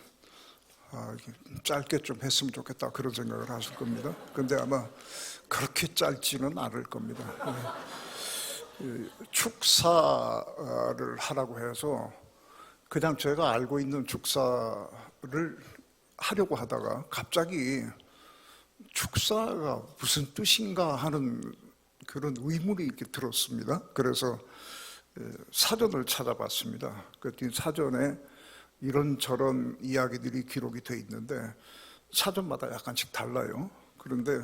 이게 짧게 좀 했으면 좋겠다 그런 생각을 하실 겁니다. 근데 아마 그렇게 짧지는 않을 겁니다. 축사를 하라고 해서 그냥 제가 알고 있는 축사를 하려고 하다가 갑자기 축사가 무슨 뜻인가 하는 그런 의문이 이렇게 들었습니다. 그래서 사전을 찾아봤습니다. 그랬더니 사전에 이런저런 이야기들이 기록이 돼 있는데 사전마다 약간씩 달라요. 그런데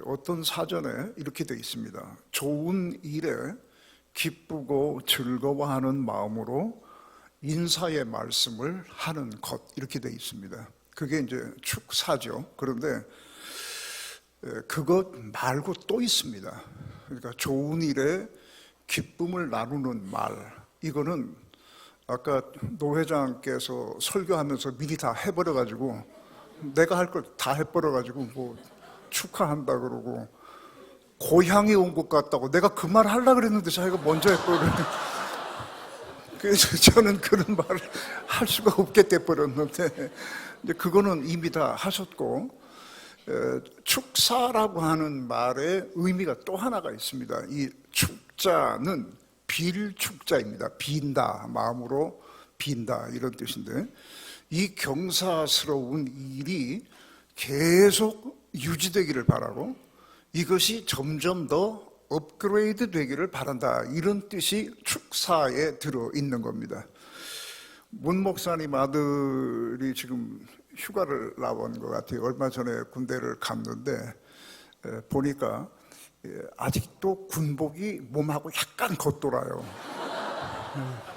어떤 사전에 이렇게 돼 있습니다. 좋은 일에 기쁘고 즐거워하는 마음으로 인사의 말씀을 하는 것, 이렇게 돼 있습니다. 그게 이제 축사죠. 그런데 그것 말고 또 있습니다. 그러니까 좋은 일에 기쁨을 나누는 말, 이거는 아까 노 회장께서 설교하면서 미리 다 해버려가지고 내가 할 걸 다 해버려가지고 뭐 축하한다 그러고 고향에 온 것 같다고 내가 그 말 하려고 그랬는데 자기가 먼저 해버려. 그래서 저는 그런 말을 할 수가 없게 돼버렸는데 이제 그거는 이미 다 하셨고, 축사라고 하는 말의 의미가 또 하나가 있습니다. 이 축자는 빌 축자입니다. 빈다, 마음으로 빈다, 이런 뜻인데 이 경사스러운 일이 계속 유지되기를 바라고 이것이 점점 더 업그레이드 되기를 바란다, 이런 뜻이 축사에 들어있는 겁니다. 문 목사님 아들이 지금 휴가를 나온 것 같아요. 얼마 전에 군대를 갔는데 보니까 아직도 군복이 몸하고 약간 겉돌아요.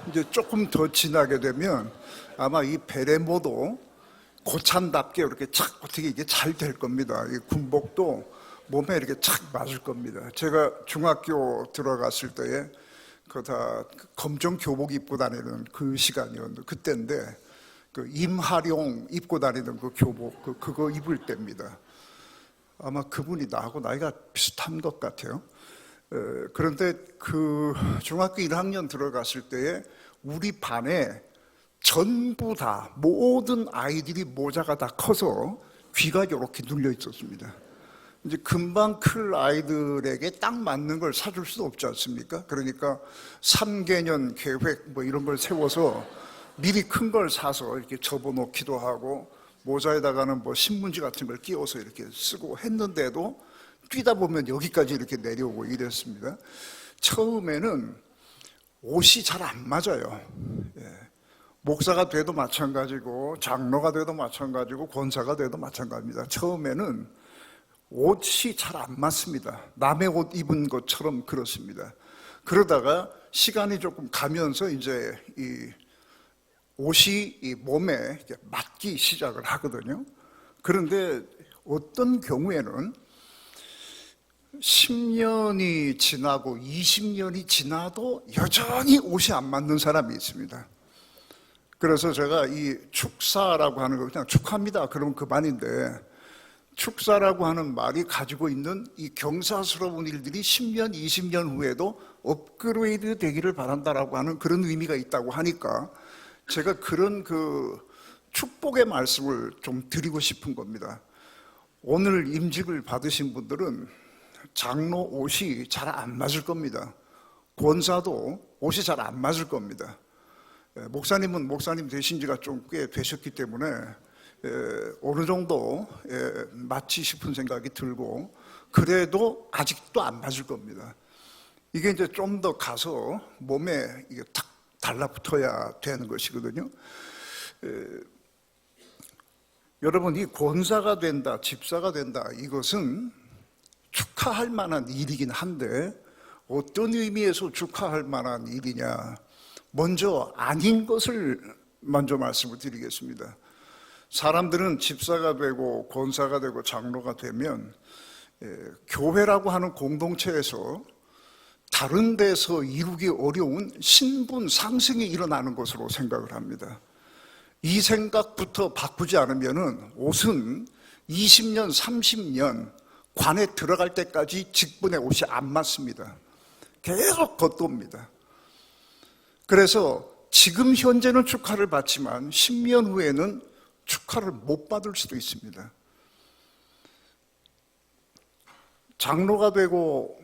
이제 조금 더 지나게 되면 아마 이 베레모도 고참답게 이렇게 착 어떻게 이게 잘 될 겁니다. 이 군복도 몸에 이렇게 착 맞을 겁니다. 제가 중학교 들어갔을 때에 다 검정 교복 입고 다니는 그 시간이었는데 그때인데 그 임하룡 입고 다니는 그 교복 그거 입을 때입니다. 아마 그분이 나하고 나이가 비슷한 것 같아요. 그런데 그 중학교 1학년 들어갔을 때에 우리 반에 전부 다 모든 아이들이 모자가 다 커서 귀가 이렇게 눌려 있었습니다. 이제 금방 클 아이들에게 딱 맞는 걸 사줄 수도 없지 않습니까? 그러니까 3개년 계획 뭐 이런 걸 세워서 미리 큰 걸 사서 이렇게 접어놓기도 하고 모자에다가는 뭐 신문지 같은 걸 끼워서 이렇게 쓰고 했는데도 뛰다 보면 여기까지 이렇게 내려오고 이랬습니다. 처음에는 옷이 잘 안 맞아요. 목사가 돼도 마찬가지고 장로가 돼도 마찬가지고 권사가 돼도 마찬가지입니다. 처음에는 옷이 잘 안 맞습니다. 남의 옷 입은 것처럼 그렇습니다. 그러다가 시간이 조금 가면서 이제 이 옷이 이 몸에 맞기 시작을 하거든요. 그런데 어떤 경우에는 10년이 지나고 20년이 지나도 여전히 옷이 안 맞는 사람이 있습니다. 그래서 제가 이 축사라고 하는 거 그냥 축하합니다 그러면 그만인데, 축사라고 하는 말이 가지고 있는 이 경사스러운 일들이 10년, 20년 후에도 업그레이드 되기를 바란다라고 하는 그런 의미가 있다고 하니까 제가 그런 그 축복의 말씀을 좀 드리고 싶은 겁니다. 오늘 임직을 받으신 분들은 장로 옷이 잘 안 맞을 겁니다. 권사도 옷이 잘 안 맞을 겁니다. 목사님은 목사님 되신 지가 좀 꽤 되셨기 때문에 어느 정도 맞지 싶은 생각이 들고, 그래도 아직도 안 맞을 겁니다. 이게 이제 좀 더 가서 몸에 이게 탁 달라붙어야 되는 것이거든요. 여러분, 이 권사가 된다, 집사가 된다, 이것은 축하할 만한 일이긴 한데 어떤 의미에서 축하할 만한 일이냐, 먼저 아닌 것을 먼저 말씀을 드리겠습니다. 사람들은 집사가 되고 권사가 되고 장로가 되면 교회라고 하는 공동체에서 다른 데서 이루기 어려운 신분 상승이 일어나는 것으로 생각을 합니다. 이 생각부터 바꾸지 않으면 옷은 20년, 30년 관에 들어갈 때까지 직분의 옷이 안 맞습니다. 계속 겉돕니다. 그래서 지금 현재는 축하를 받지만 10년 후에는 축하를 못 받을 수도 있습니다. 장로가 되고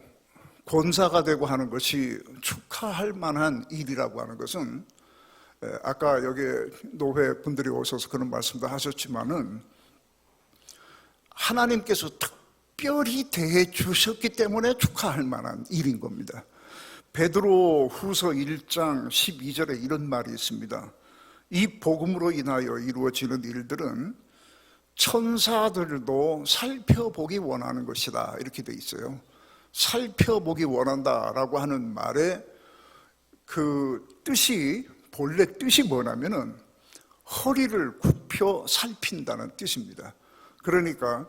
권사가 되고 하는 것이 축하할 만한 일이라고 하는 것은, 아까 여기 노회 분들이 오셔서 그런 말씀도 하셨지만은, 하나님께서 특별히 대해 주셨기 때문에 축하할 만한 일인 겁니다. 베드로 후서 1장 12절에 이런 말이 있습니다. 이 복음으로 인하여 이루어지는 일들은 천사들도 살펴보기 원하는 것이다, 이렇게 돼 있어요. 살펴보기 원한다라고 하는 말에 그 뜻이, 본래 뜻이 뭐냐면은 허리를 굽혀 살핀다는 뜻입니다. 그러니까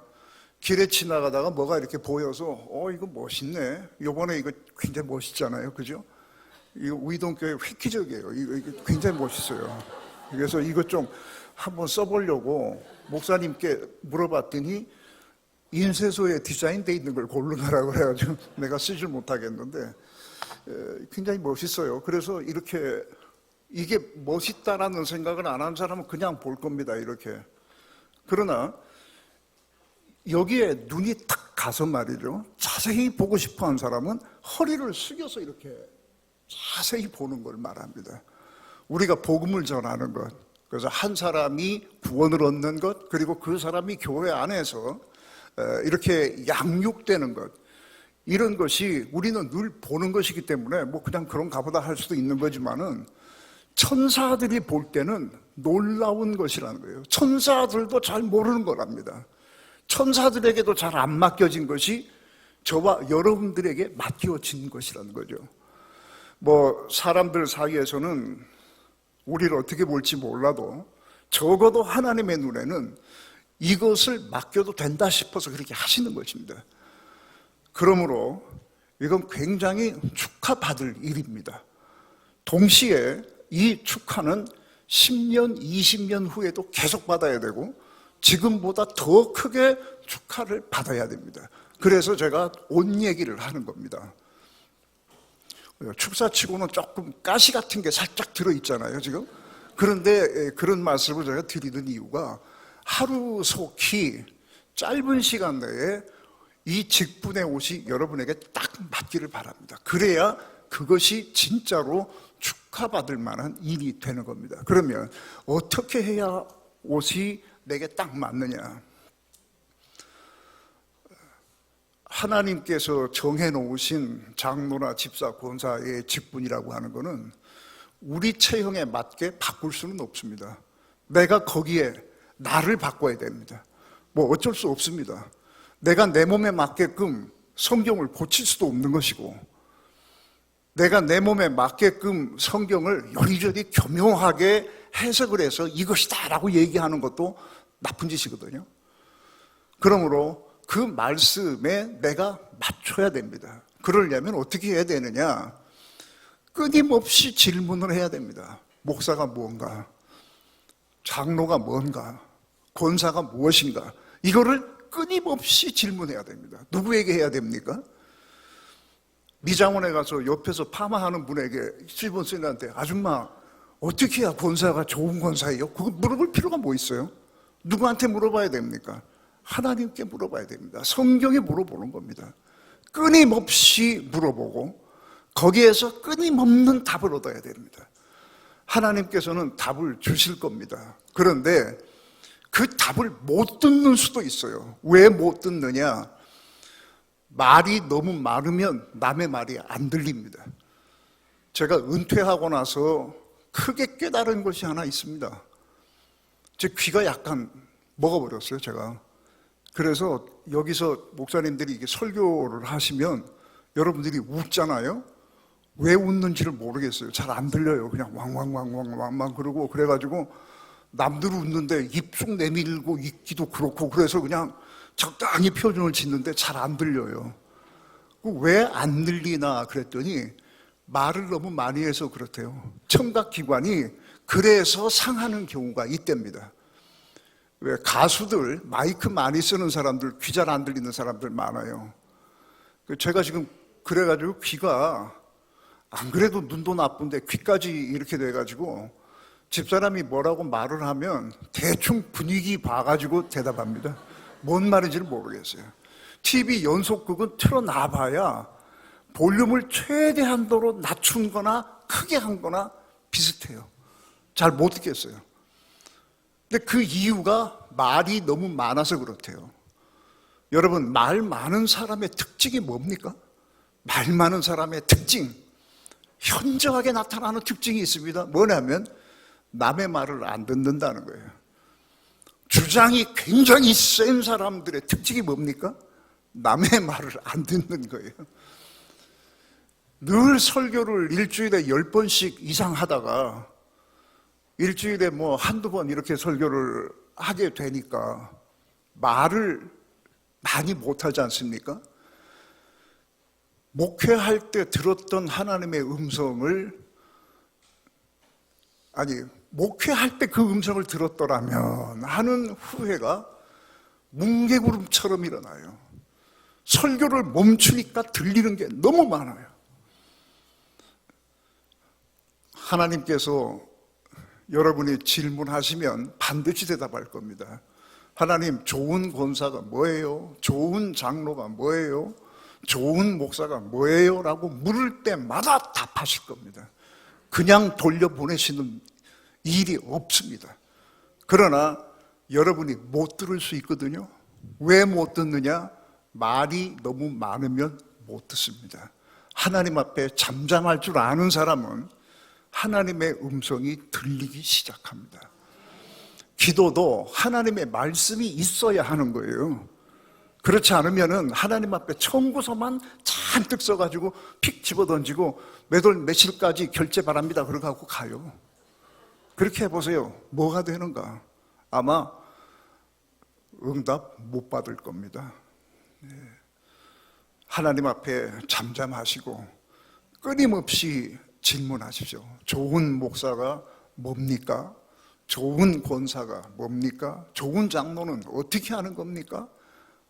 길에 지나가다가 뭐가 이렇게 보여서 이거 멋있네, 요번에 이거 굉장히 멋있잖아요, 그죠? 이거 우이동교회 획기적이에요. 이거 굉장히 멋있어요. 그래서 이거 좀 한번 써보려고 목사님께 물어봤더니 인쇄소에 디자인돼 있는 걸 고르라고 그래가지고 내가 쓰질 못하겠는데, 굉장히 멋있어요. 그래서 이렇게, 이게 멋있다라는 생각을 안 한 사람은 그냥 볼 겁니다, 이렇게. 그러나 여기에 눈이 탁 가서 말이죠, 자세히 보고 싶어 한 사람은 허리를 숙여서 이렇게 자세히 보는 걸 말합니다. 우리가 복음을 전하는 것, 그래서 한 사람이 구원을 얻는 것, 그리고 그 사람이 교회 안에서 이렇게 양육되는 것, 이런 것이 우리는 늘 보는 것이기 때문에 뭐 그냥 그런가 보다 할 수도 있는 거지만은, 천사들이 볼 때는 놀라운 것이라는 거예요. 천사들도 잘 모르는 거랍니다. 천사들에게도 잘 안 맡겨진 것이 저와 여러분들에게 맡겨진 것이라는 거죠. 뭐 사람들 사이에서는 우리를 어떻게 볼지 몰라도 적어도 하나님의 눈에는 이것을 맡겨도 된다 싶어서 그렇게 하시는 것입니다. 그러므로 이건 굉장히 축하받을 일입니다. 동시에 이 축하는 10년, 20년 후에도 계속 받아야 되고 지금보다 더 크게 축하를 받아야 됩니다. 그래서 제가 옷 얘기를 하는 겁니다. 축사치고는 조금 가시 같은 게 살짝 들어있잖아요, 지금. 그런데 그런 말씀을 제가 드리는 이유가, 하루속히 짧은 시간 내에 이 직분의 옷이 여러분에게 딱 맞기를 바랍니다. 그래야 그것이 진짜로 축하받을 만한 일이 되는 겁니다. 그러면 어떻게 해야 옷이 내게 딱 맞느냐? 하나님께서 정해놓으신 장로나 집사, 권사의 직분이라고 하는 것은 우리 체형에 맞게 바꿀 수는 없습니다. 내가 거기에 나를 바꿔야 됩니다. 뭐 어쩔 수 없습니다. 내가 내 몸에 맞게끔 성경을 고칠 수도 없는 것이고, 내가 내 몸에 맞게끔 성경을 여리저리 교묘하게 해석을 해서 이것이다 라고 얘기하는 것도 나쁜 짓이거든요. 그러므로 그 말씀에 내가 맞춰야 됩니다. 그러려면 어떻게 해야 되느냐? 끊임없이 질문을 해야 됩니다. 목사가 뭔가, 장로가 뭔가, 권사가 무엇인가, 이거를 끊임없이 질문해야 됩니다. 누구에게 해야 됩니까? 미장원에 가서 옆에서 파마하는 분에게, 실버 스님한테 아줌마 어떻게 해야 권사가 좋은 권사예요? 그거 물어볼 필요가 뭐 있어요? 누구한테 물어봐야 됩니까? 하나님께 물어봐야 됩니다. 성경에 물어보는 겁니다. 끊임없이 물어보고 거기에서 끊임없는 답을 얻어야 됩니다. 하나님께서는 답을 주실 겁니다. 그런데 그 답을 못 듣는 수도 있어요. 왜 못 듣느냐? 말이 너무 많으면 남의 말이 안 들립니다. 제가 은퇴하고 나서 크게 깨달은 것이 하나 있습니다. 제 귀가 약간 먹어버렸어요, 제가. 그래서 여기서 목사님들이 이게 설교를 하시면 여러분들이 웃잖아요. 왜 웃는지를 모르겠어요. 잘 안 들려요. 그냥 왕왕왕왕왕 그러고, 그래가지고 남들 웃는데 입 쭉 내밀고 있기도 그렇고, 그래서 그냥 적당히 표준을 짓는데 잘 안 들려요. 왜 안 들리나 그랬더니 말을 너무 많이 해서 그렇대요. 청각기관이 그래서 상하는 경우가 있답니다. 왜 가수들 마이크 많이 쓰는 사람들 귀 잘 안 들리는 사람들 많아요. 제가 지금 그래가지고 귀가 안 그래도 눈도 나쁜데 귀까지 이렇게 돼가지고 집사람이 뭐라고 말을 하면 대충 분위기 봐가지고 대답합니다. 뭔 말인지를 모르겠어요. TV 연속극은 틀어놔봐야 볼륨을 최대한도로 낮춘 거나 크게 한 거나 비슷해요. 잘 못 듣겠어요. 근데 그 이유가 말이 너무 많아서 그렇대요. 여러분, 말 많은 사람의 특징이 뭡니까? 말 많은 사람의 특징, 현저하게 나타나는 특징이 있습니다. 뭐냐면 남의 말을 안 듣는다는 거예요. 주장이 굉장히 센 사람들의 특징이 뭡니까? 남의 말을 안 듣는 거예요. 늘 설교를 일주일에 10번씩 이상 하다가 일주일에 뭐 한두 번 이렇게 설교를 하게 되니까 말을 많이 못하지 않습니까? 목회할 때 들었던 하나님의 음성을, 목회할 때 그 음성을 들었더라면 하는 후회가 뭉게구름처럼 일어나요. 설교를 멈추니까 들리는 게 너무 많아요. 하나님께서 여러분이 질문하시면 반드시 대답할 겁니다. 하나님, 좋은 권사가 뭐예요? 좋은 장로가 뭐예요? 좋은 목사가 뭐예요? 라고 물을 때마다 답하실 겁니다. 그냥 돌려보내시는 일이 없습니다. 그러나 여러분이 못 들을 수 있거든요. 왜 못 듣느냐? 말이 너무 많으면 못 듣습니다. 하나님 앞에 잠잠할 줄 아는 사람은 하나님의 음성이 들리기 시작합니다. 기도도 하나님의 말씀이 있어야 하는 거예요. 그렇지 않으면은 하나님 앞에 청구서만 잔뜩 써가지고 픽 집어던지고 몇 월 며칠까지 결제 바랍니다 그러고 갖고 가요. 그렇게 해보세요. 뭐가 되는가? 아마 응답 못 받을 겁니다. 하나님 앞에 잠잠하시고 끊임없이 질문하십시오. 좋은 목사가 뭡니까? 좋은 권사가 뭡니까? 좋은 장로는 어떻게 하는 겁니까?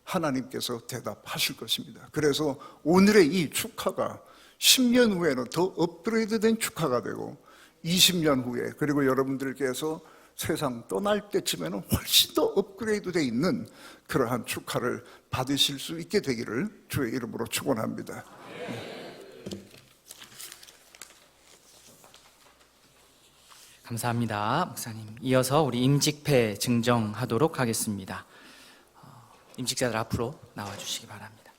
하나님께서 대답하실 것입니다. 그래서 오늘의 이 축하가 10년 후에는 더 업그레이드된 축하가 되고 20년 후에, 그리고 여러분들께서 세상 떠날 때쯤에는 훨씬 더 업그레이드되어 있는 그러한 축하를 받으실 수 있게 되기를 주의 이름으로 축원합니다. 감사합니다, 목사님. 이어서 우리 임직패 증정하도록 하겠습니다. 임직자들 앞으로 나와주시기 바랍니다.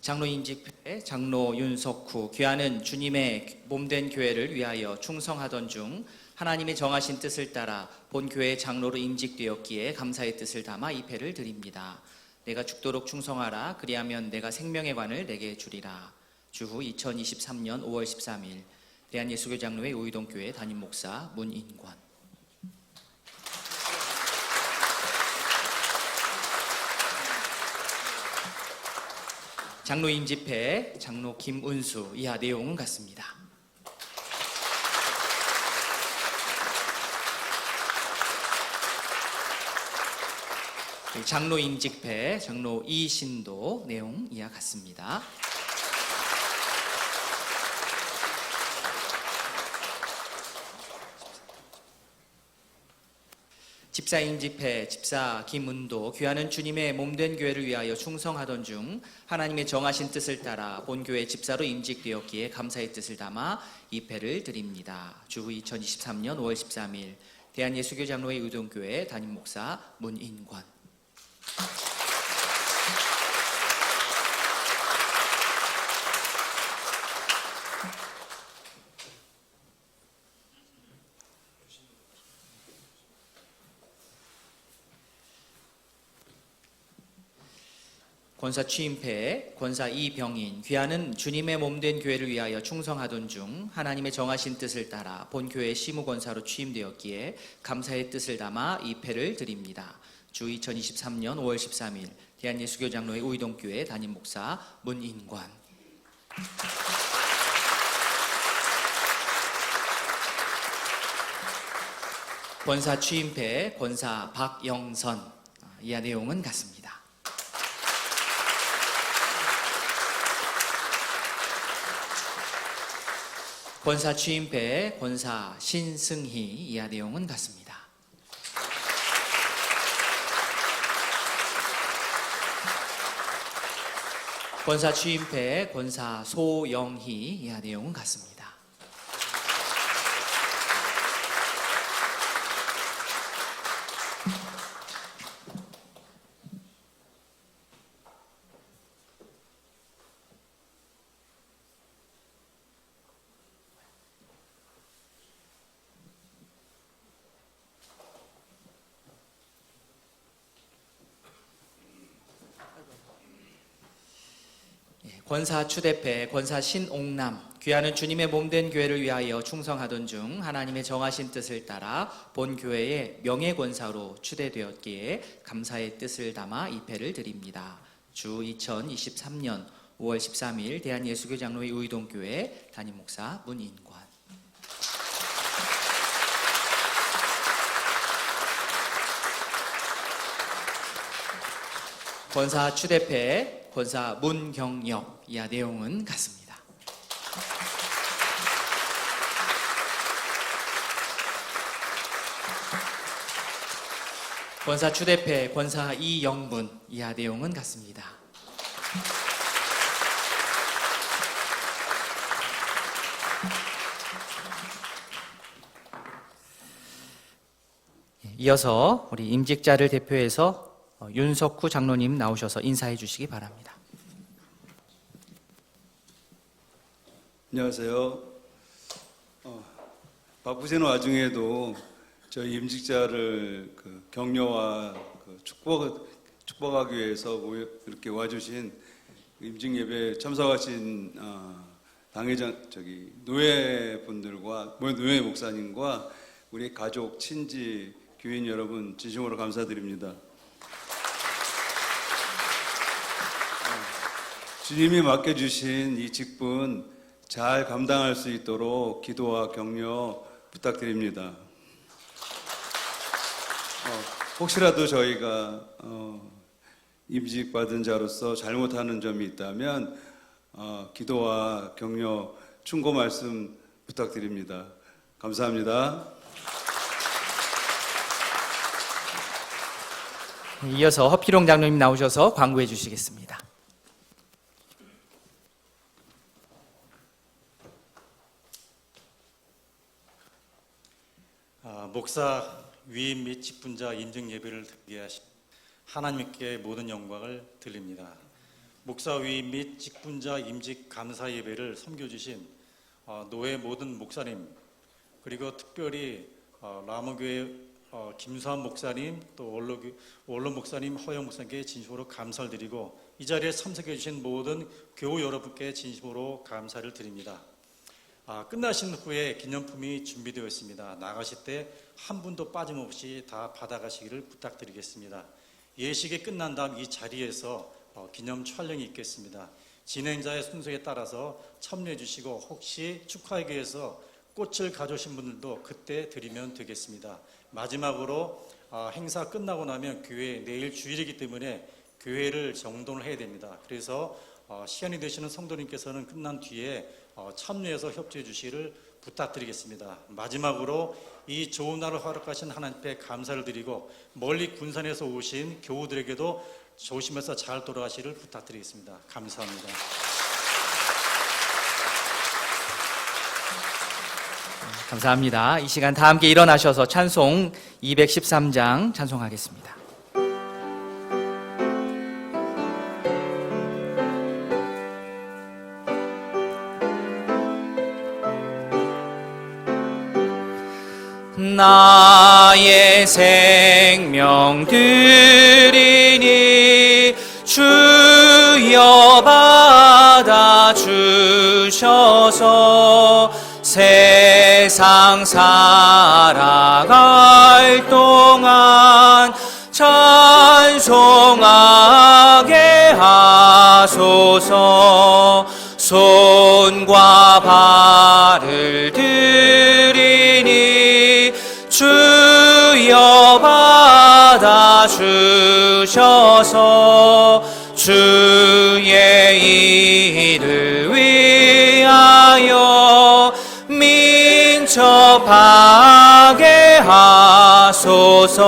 장로 임직패, 장로 윤석후, 귀하는 주님의 몸된 교회를 위하여 충성하던 중 하나님의 정하신 뜻을 따라 본 교회의 장로로 임직되었기에 감사의 뜻을 담아 이 패를 드립니다. 내가 죽도록 충성하라. 그리하면 내가 생명의 관을 내게 주리라. 주후 2023년 5월 13일 대한예수교장로회 우이동교회 담임 목사 문인권. 장로 임직패, 장로 김은수. 이하 내용은 같습니다. 장로 임직패, 장로 이신도. 내용 이하 같습니다. 집사 임직패, 집사 김은도. 귀하는 주님의 몸된 교회를 위하여 충성하던 중 하나님의 정하신 뜻을 따라 본교회 집사로 임직되었기에 감사의 뜻을 담아 이 패를 드립니다. 주후 2023년 5월 13일 대한예수교장로회 의동교회 담임 목사 문인권. 권사 취임패, 권사 이병인. 귀하는 주님의 몸된 교회를 위하여 충성하던 중 하나님의 정하신 뜻을 따라 본교회 시무권사로 취임되었기에 감사의 뜻을 담아 이 패를 드립니다. 주 2023년 5월 13일 대한예수교장로회 우이동교회 담임 목사 문인권. 권사 취임패 권사 박영선, 이하 내용은 같습니다. 권사 취임패 권사 신승희, 이하 내용은 같습니다. 권사 취임패 권사 소영희, 이하 내용은 같습니다. 권사 추대패 권사 신옥남, 귀하는 주님의 몸된 교회를 위하여 충성하던 중 하나님의 정하신 뜻을 따라 본 교회의 명예권사로 추대되었기에 감사의 뜻을 담아 이 패를 드립니다. 주 2023년 5월 13일 대한예수교장로회 우이동교회 담임목사 문인권. 권사 추대패 권사 문경엽, 이하 내용은 같습니다. 권사 추대패 권사 이영분, 이하 내용은 같습니다. 이어서 우리 임직자를 대표해서 윤석후 장로님 나오셔서 인사해 주시기 바랍니다. 안녕하세요. 바쁘신 와중에도 저희 임직자를 격려와 축복하기 위해서 이렇게 와주신 임직 예배 참석하신 당회장 노예분들과 노예 목사님과 우리 가족, 친지, 교인 여러분 진심으로 감사드립니다. 주님이 맡겨주신 이 직분 잘 감당할 수 있도록 기도와 격려 부탁드립니다. 혹시라도 저희가 임직받은 자로서 잘못하는 점이 있다면 기도와 격려, 충고 말씀 부탁드립니다. 감사합니다. 이어서 허필용 장로님 나오셔서 광고해 주시겠습니다. 목사 위임 및 직분자 인증 예배를 드리게 하신 하나님께 모든 영광을 드립니다. 목사 위임 및 직분자 임직 감사 예배를 섬겨주신 노회 모든 목사님, 그리고 특별히 라모교회 김수환 목사님, 또 원로 목사님, 허영 목사님께 진심으로 감사를 드리고, 이 자리에 참석해 주신 모든 교우 여러분께 진심으로 감사를 드립니다. 끝나신 후에 기념품이 준비되어 있습니다. 나가실 때 한 분도 빠짐없이 다 받아가시기를 부탁드리겠습니다. 예식이 끝난 다음 이 자리에서 기념 촬영이 있겠습니다. 진행자의 순서에 따라서 참여해 주시고, 혹시 축하하기 위해서 꽃을 가져오신 분들도 그때 드리면 되겠습니다. 마지막으로 행사 끝나고 나면 교회 내일 주일이기 때문에 교회를 정돈을 해야 됩니다. 그래서 시간이 되시는 성도님께서는 끝난 뒤에 참여해서 협조해 주시기를 부탁드리겠습니다. 마지막으로 이 좋은 날을 허락하신 하나님께 감사를 드리고, 멀리 군산에서 오신 교우들에게도 조심해서 잘 돌아가시기를 부탁드리겠습니다. 감사합니다. 감사합니다. 이 시간 다 함께 일어나셔서 찬송 213장 찬송하겠습니다. 나의 생명 드리니 주여 받아주셔서 세상 살아갈 동안 찬송하게 하소서. 손과 발을 들이니 주 주셔서 주의 일을 위하여 민첩하게 하소서.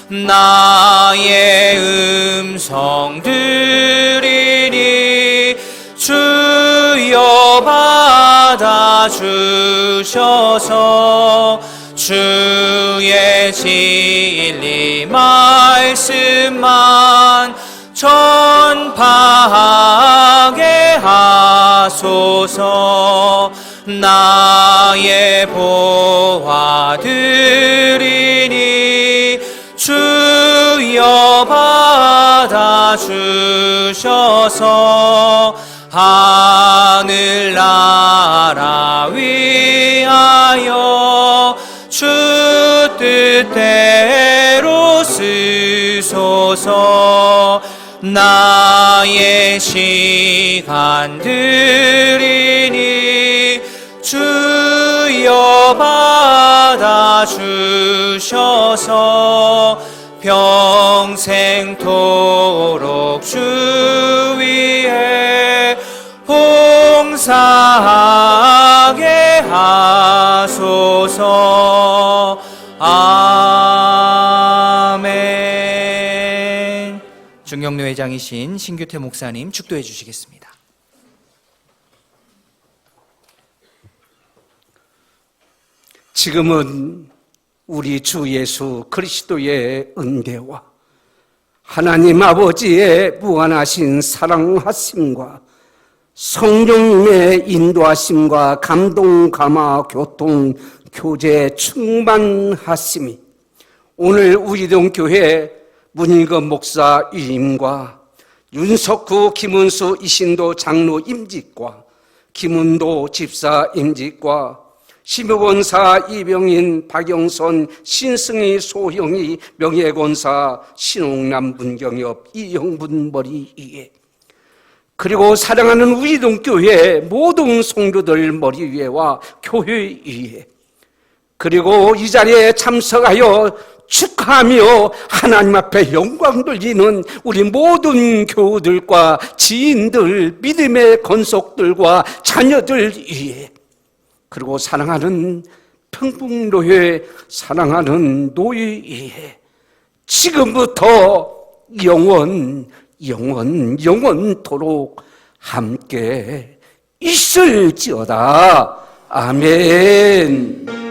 나의 음성 들으니 주여 받아주셔서 주의 진리 말씀만 전파하게 하소서. 나의 보화 드리니 주여 받아주셔서 하늘나라 위하여 주 뜻대로 쓰소서. 나의 시간 드리니 주여 받아주셔서 평생토록 주 위에 봉사하게 하소서. 아멘. 중경로 회장이신 신규태 목사님 축도해 주시겠습니다. 지금은 우리 주 예수 그리스도의 은혜와 하나님 아버지의 무한하신 사랑하심과 성령님의 인도하심과 감동, 감화, 교통, 교제, 충만하심이 오늘 우이동교회 문일건 목사 위임과 윤석구, 김은수, 이신도 장로 임직과 김은도 집사 임직과 심효권사 이병인, 박영선, 신승희, 소형이, 명예권사 신홍남, 문경엽, 이영분 머리 위에 그리고 사랑하는 우이동교회 모든 성도들 머리 위에와 교회 위에 그리고 이 자리에 참석하여 축하하며 하나님 앞에 영광 돌리는 우리 모든 교우들과 지인들, 믿음의 건속들과 자녀들 위에 그리고 사랑하는 평풍노회, 사랑하는 노예에 지금부터 영원토록 함께 있을지어다. 아멘.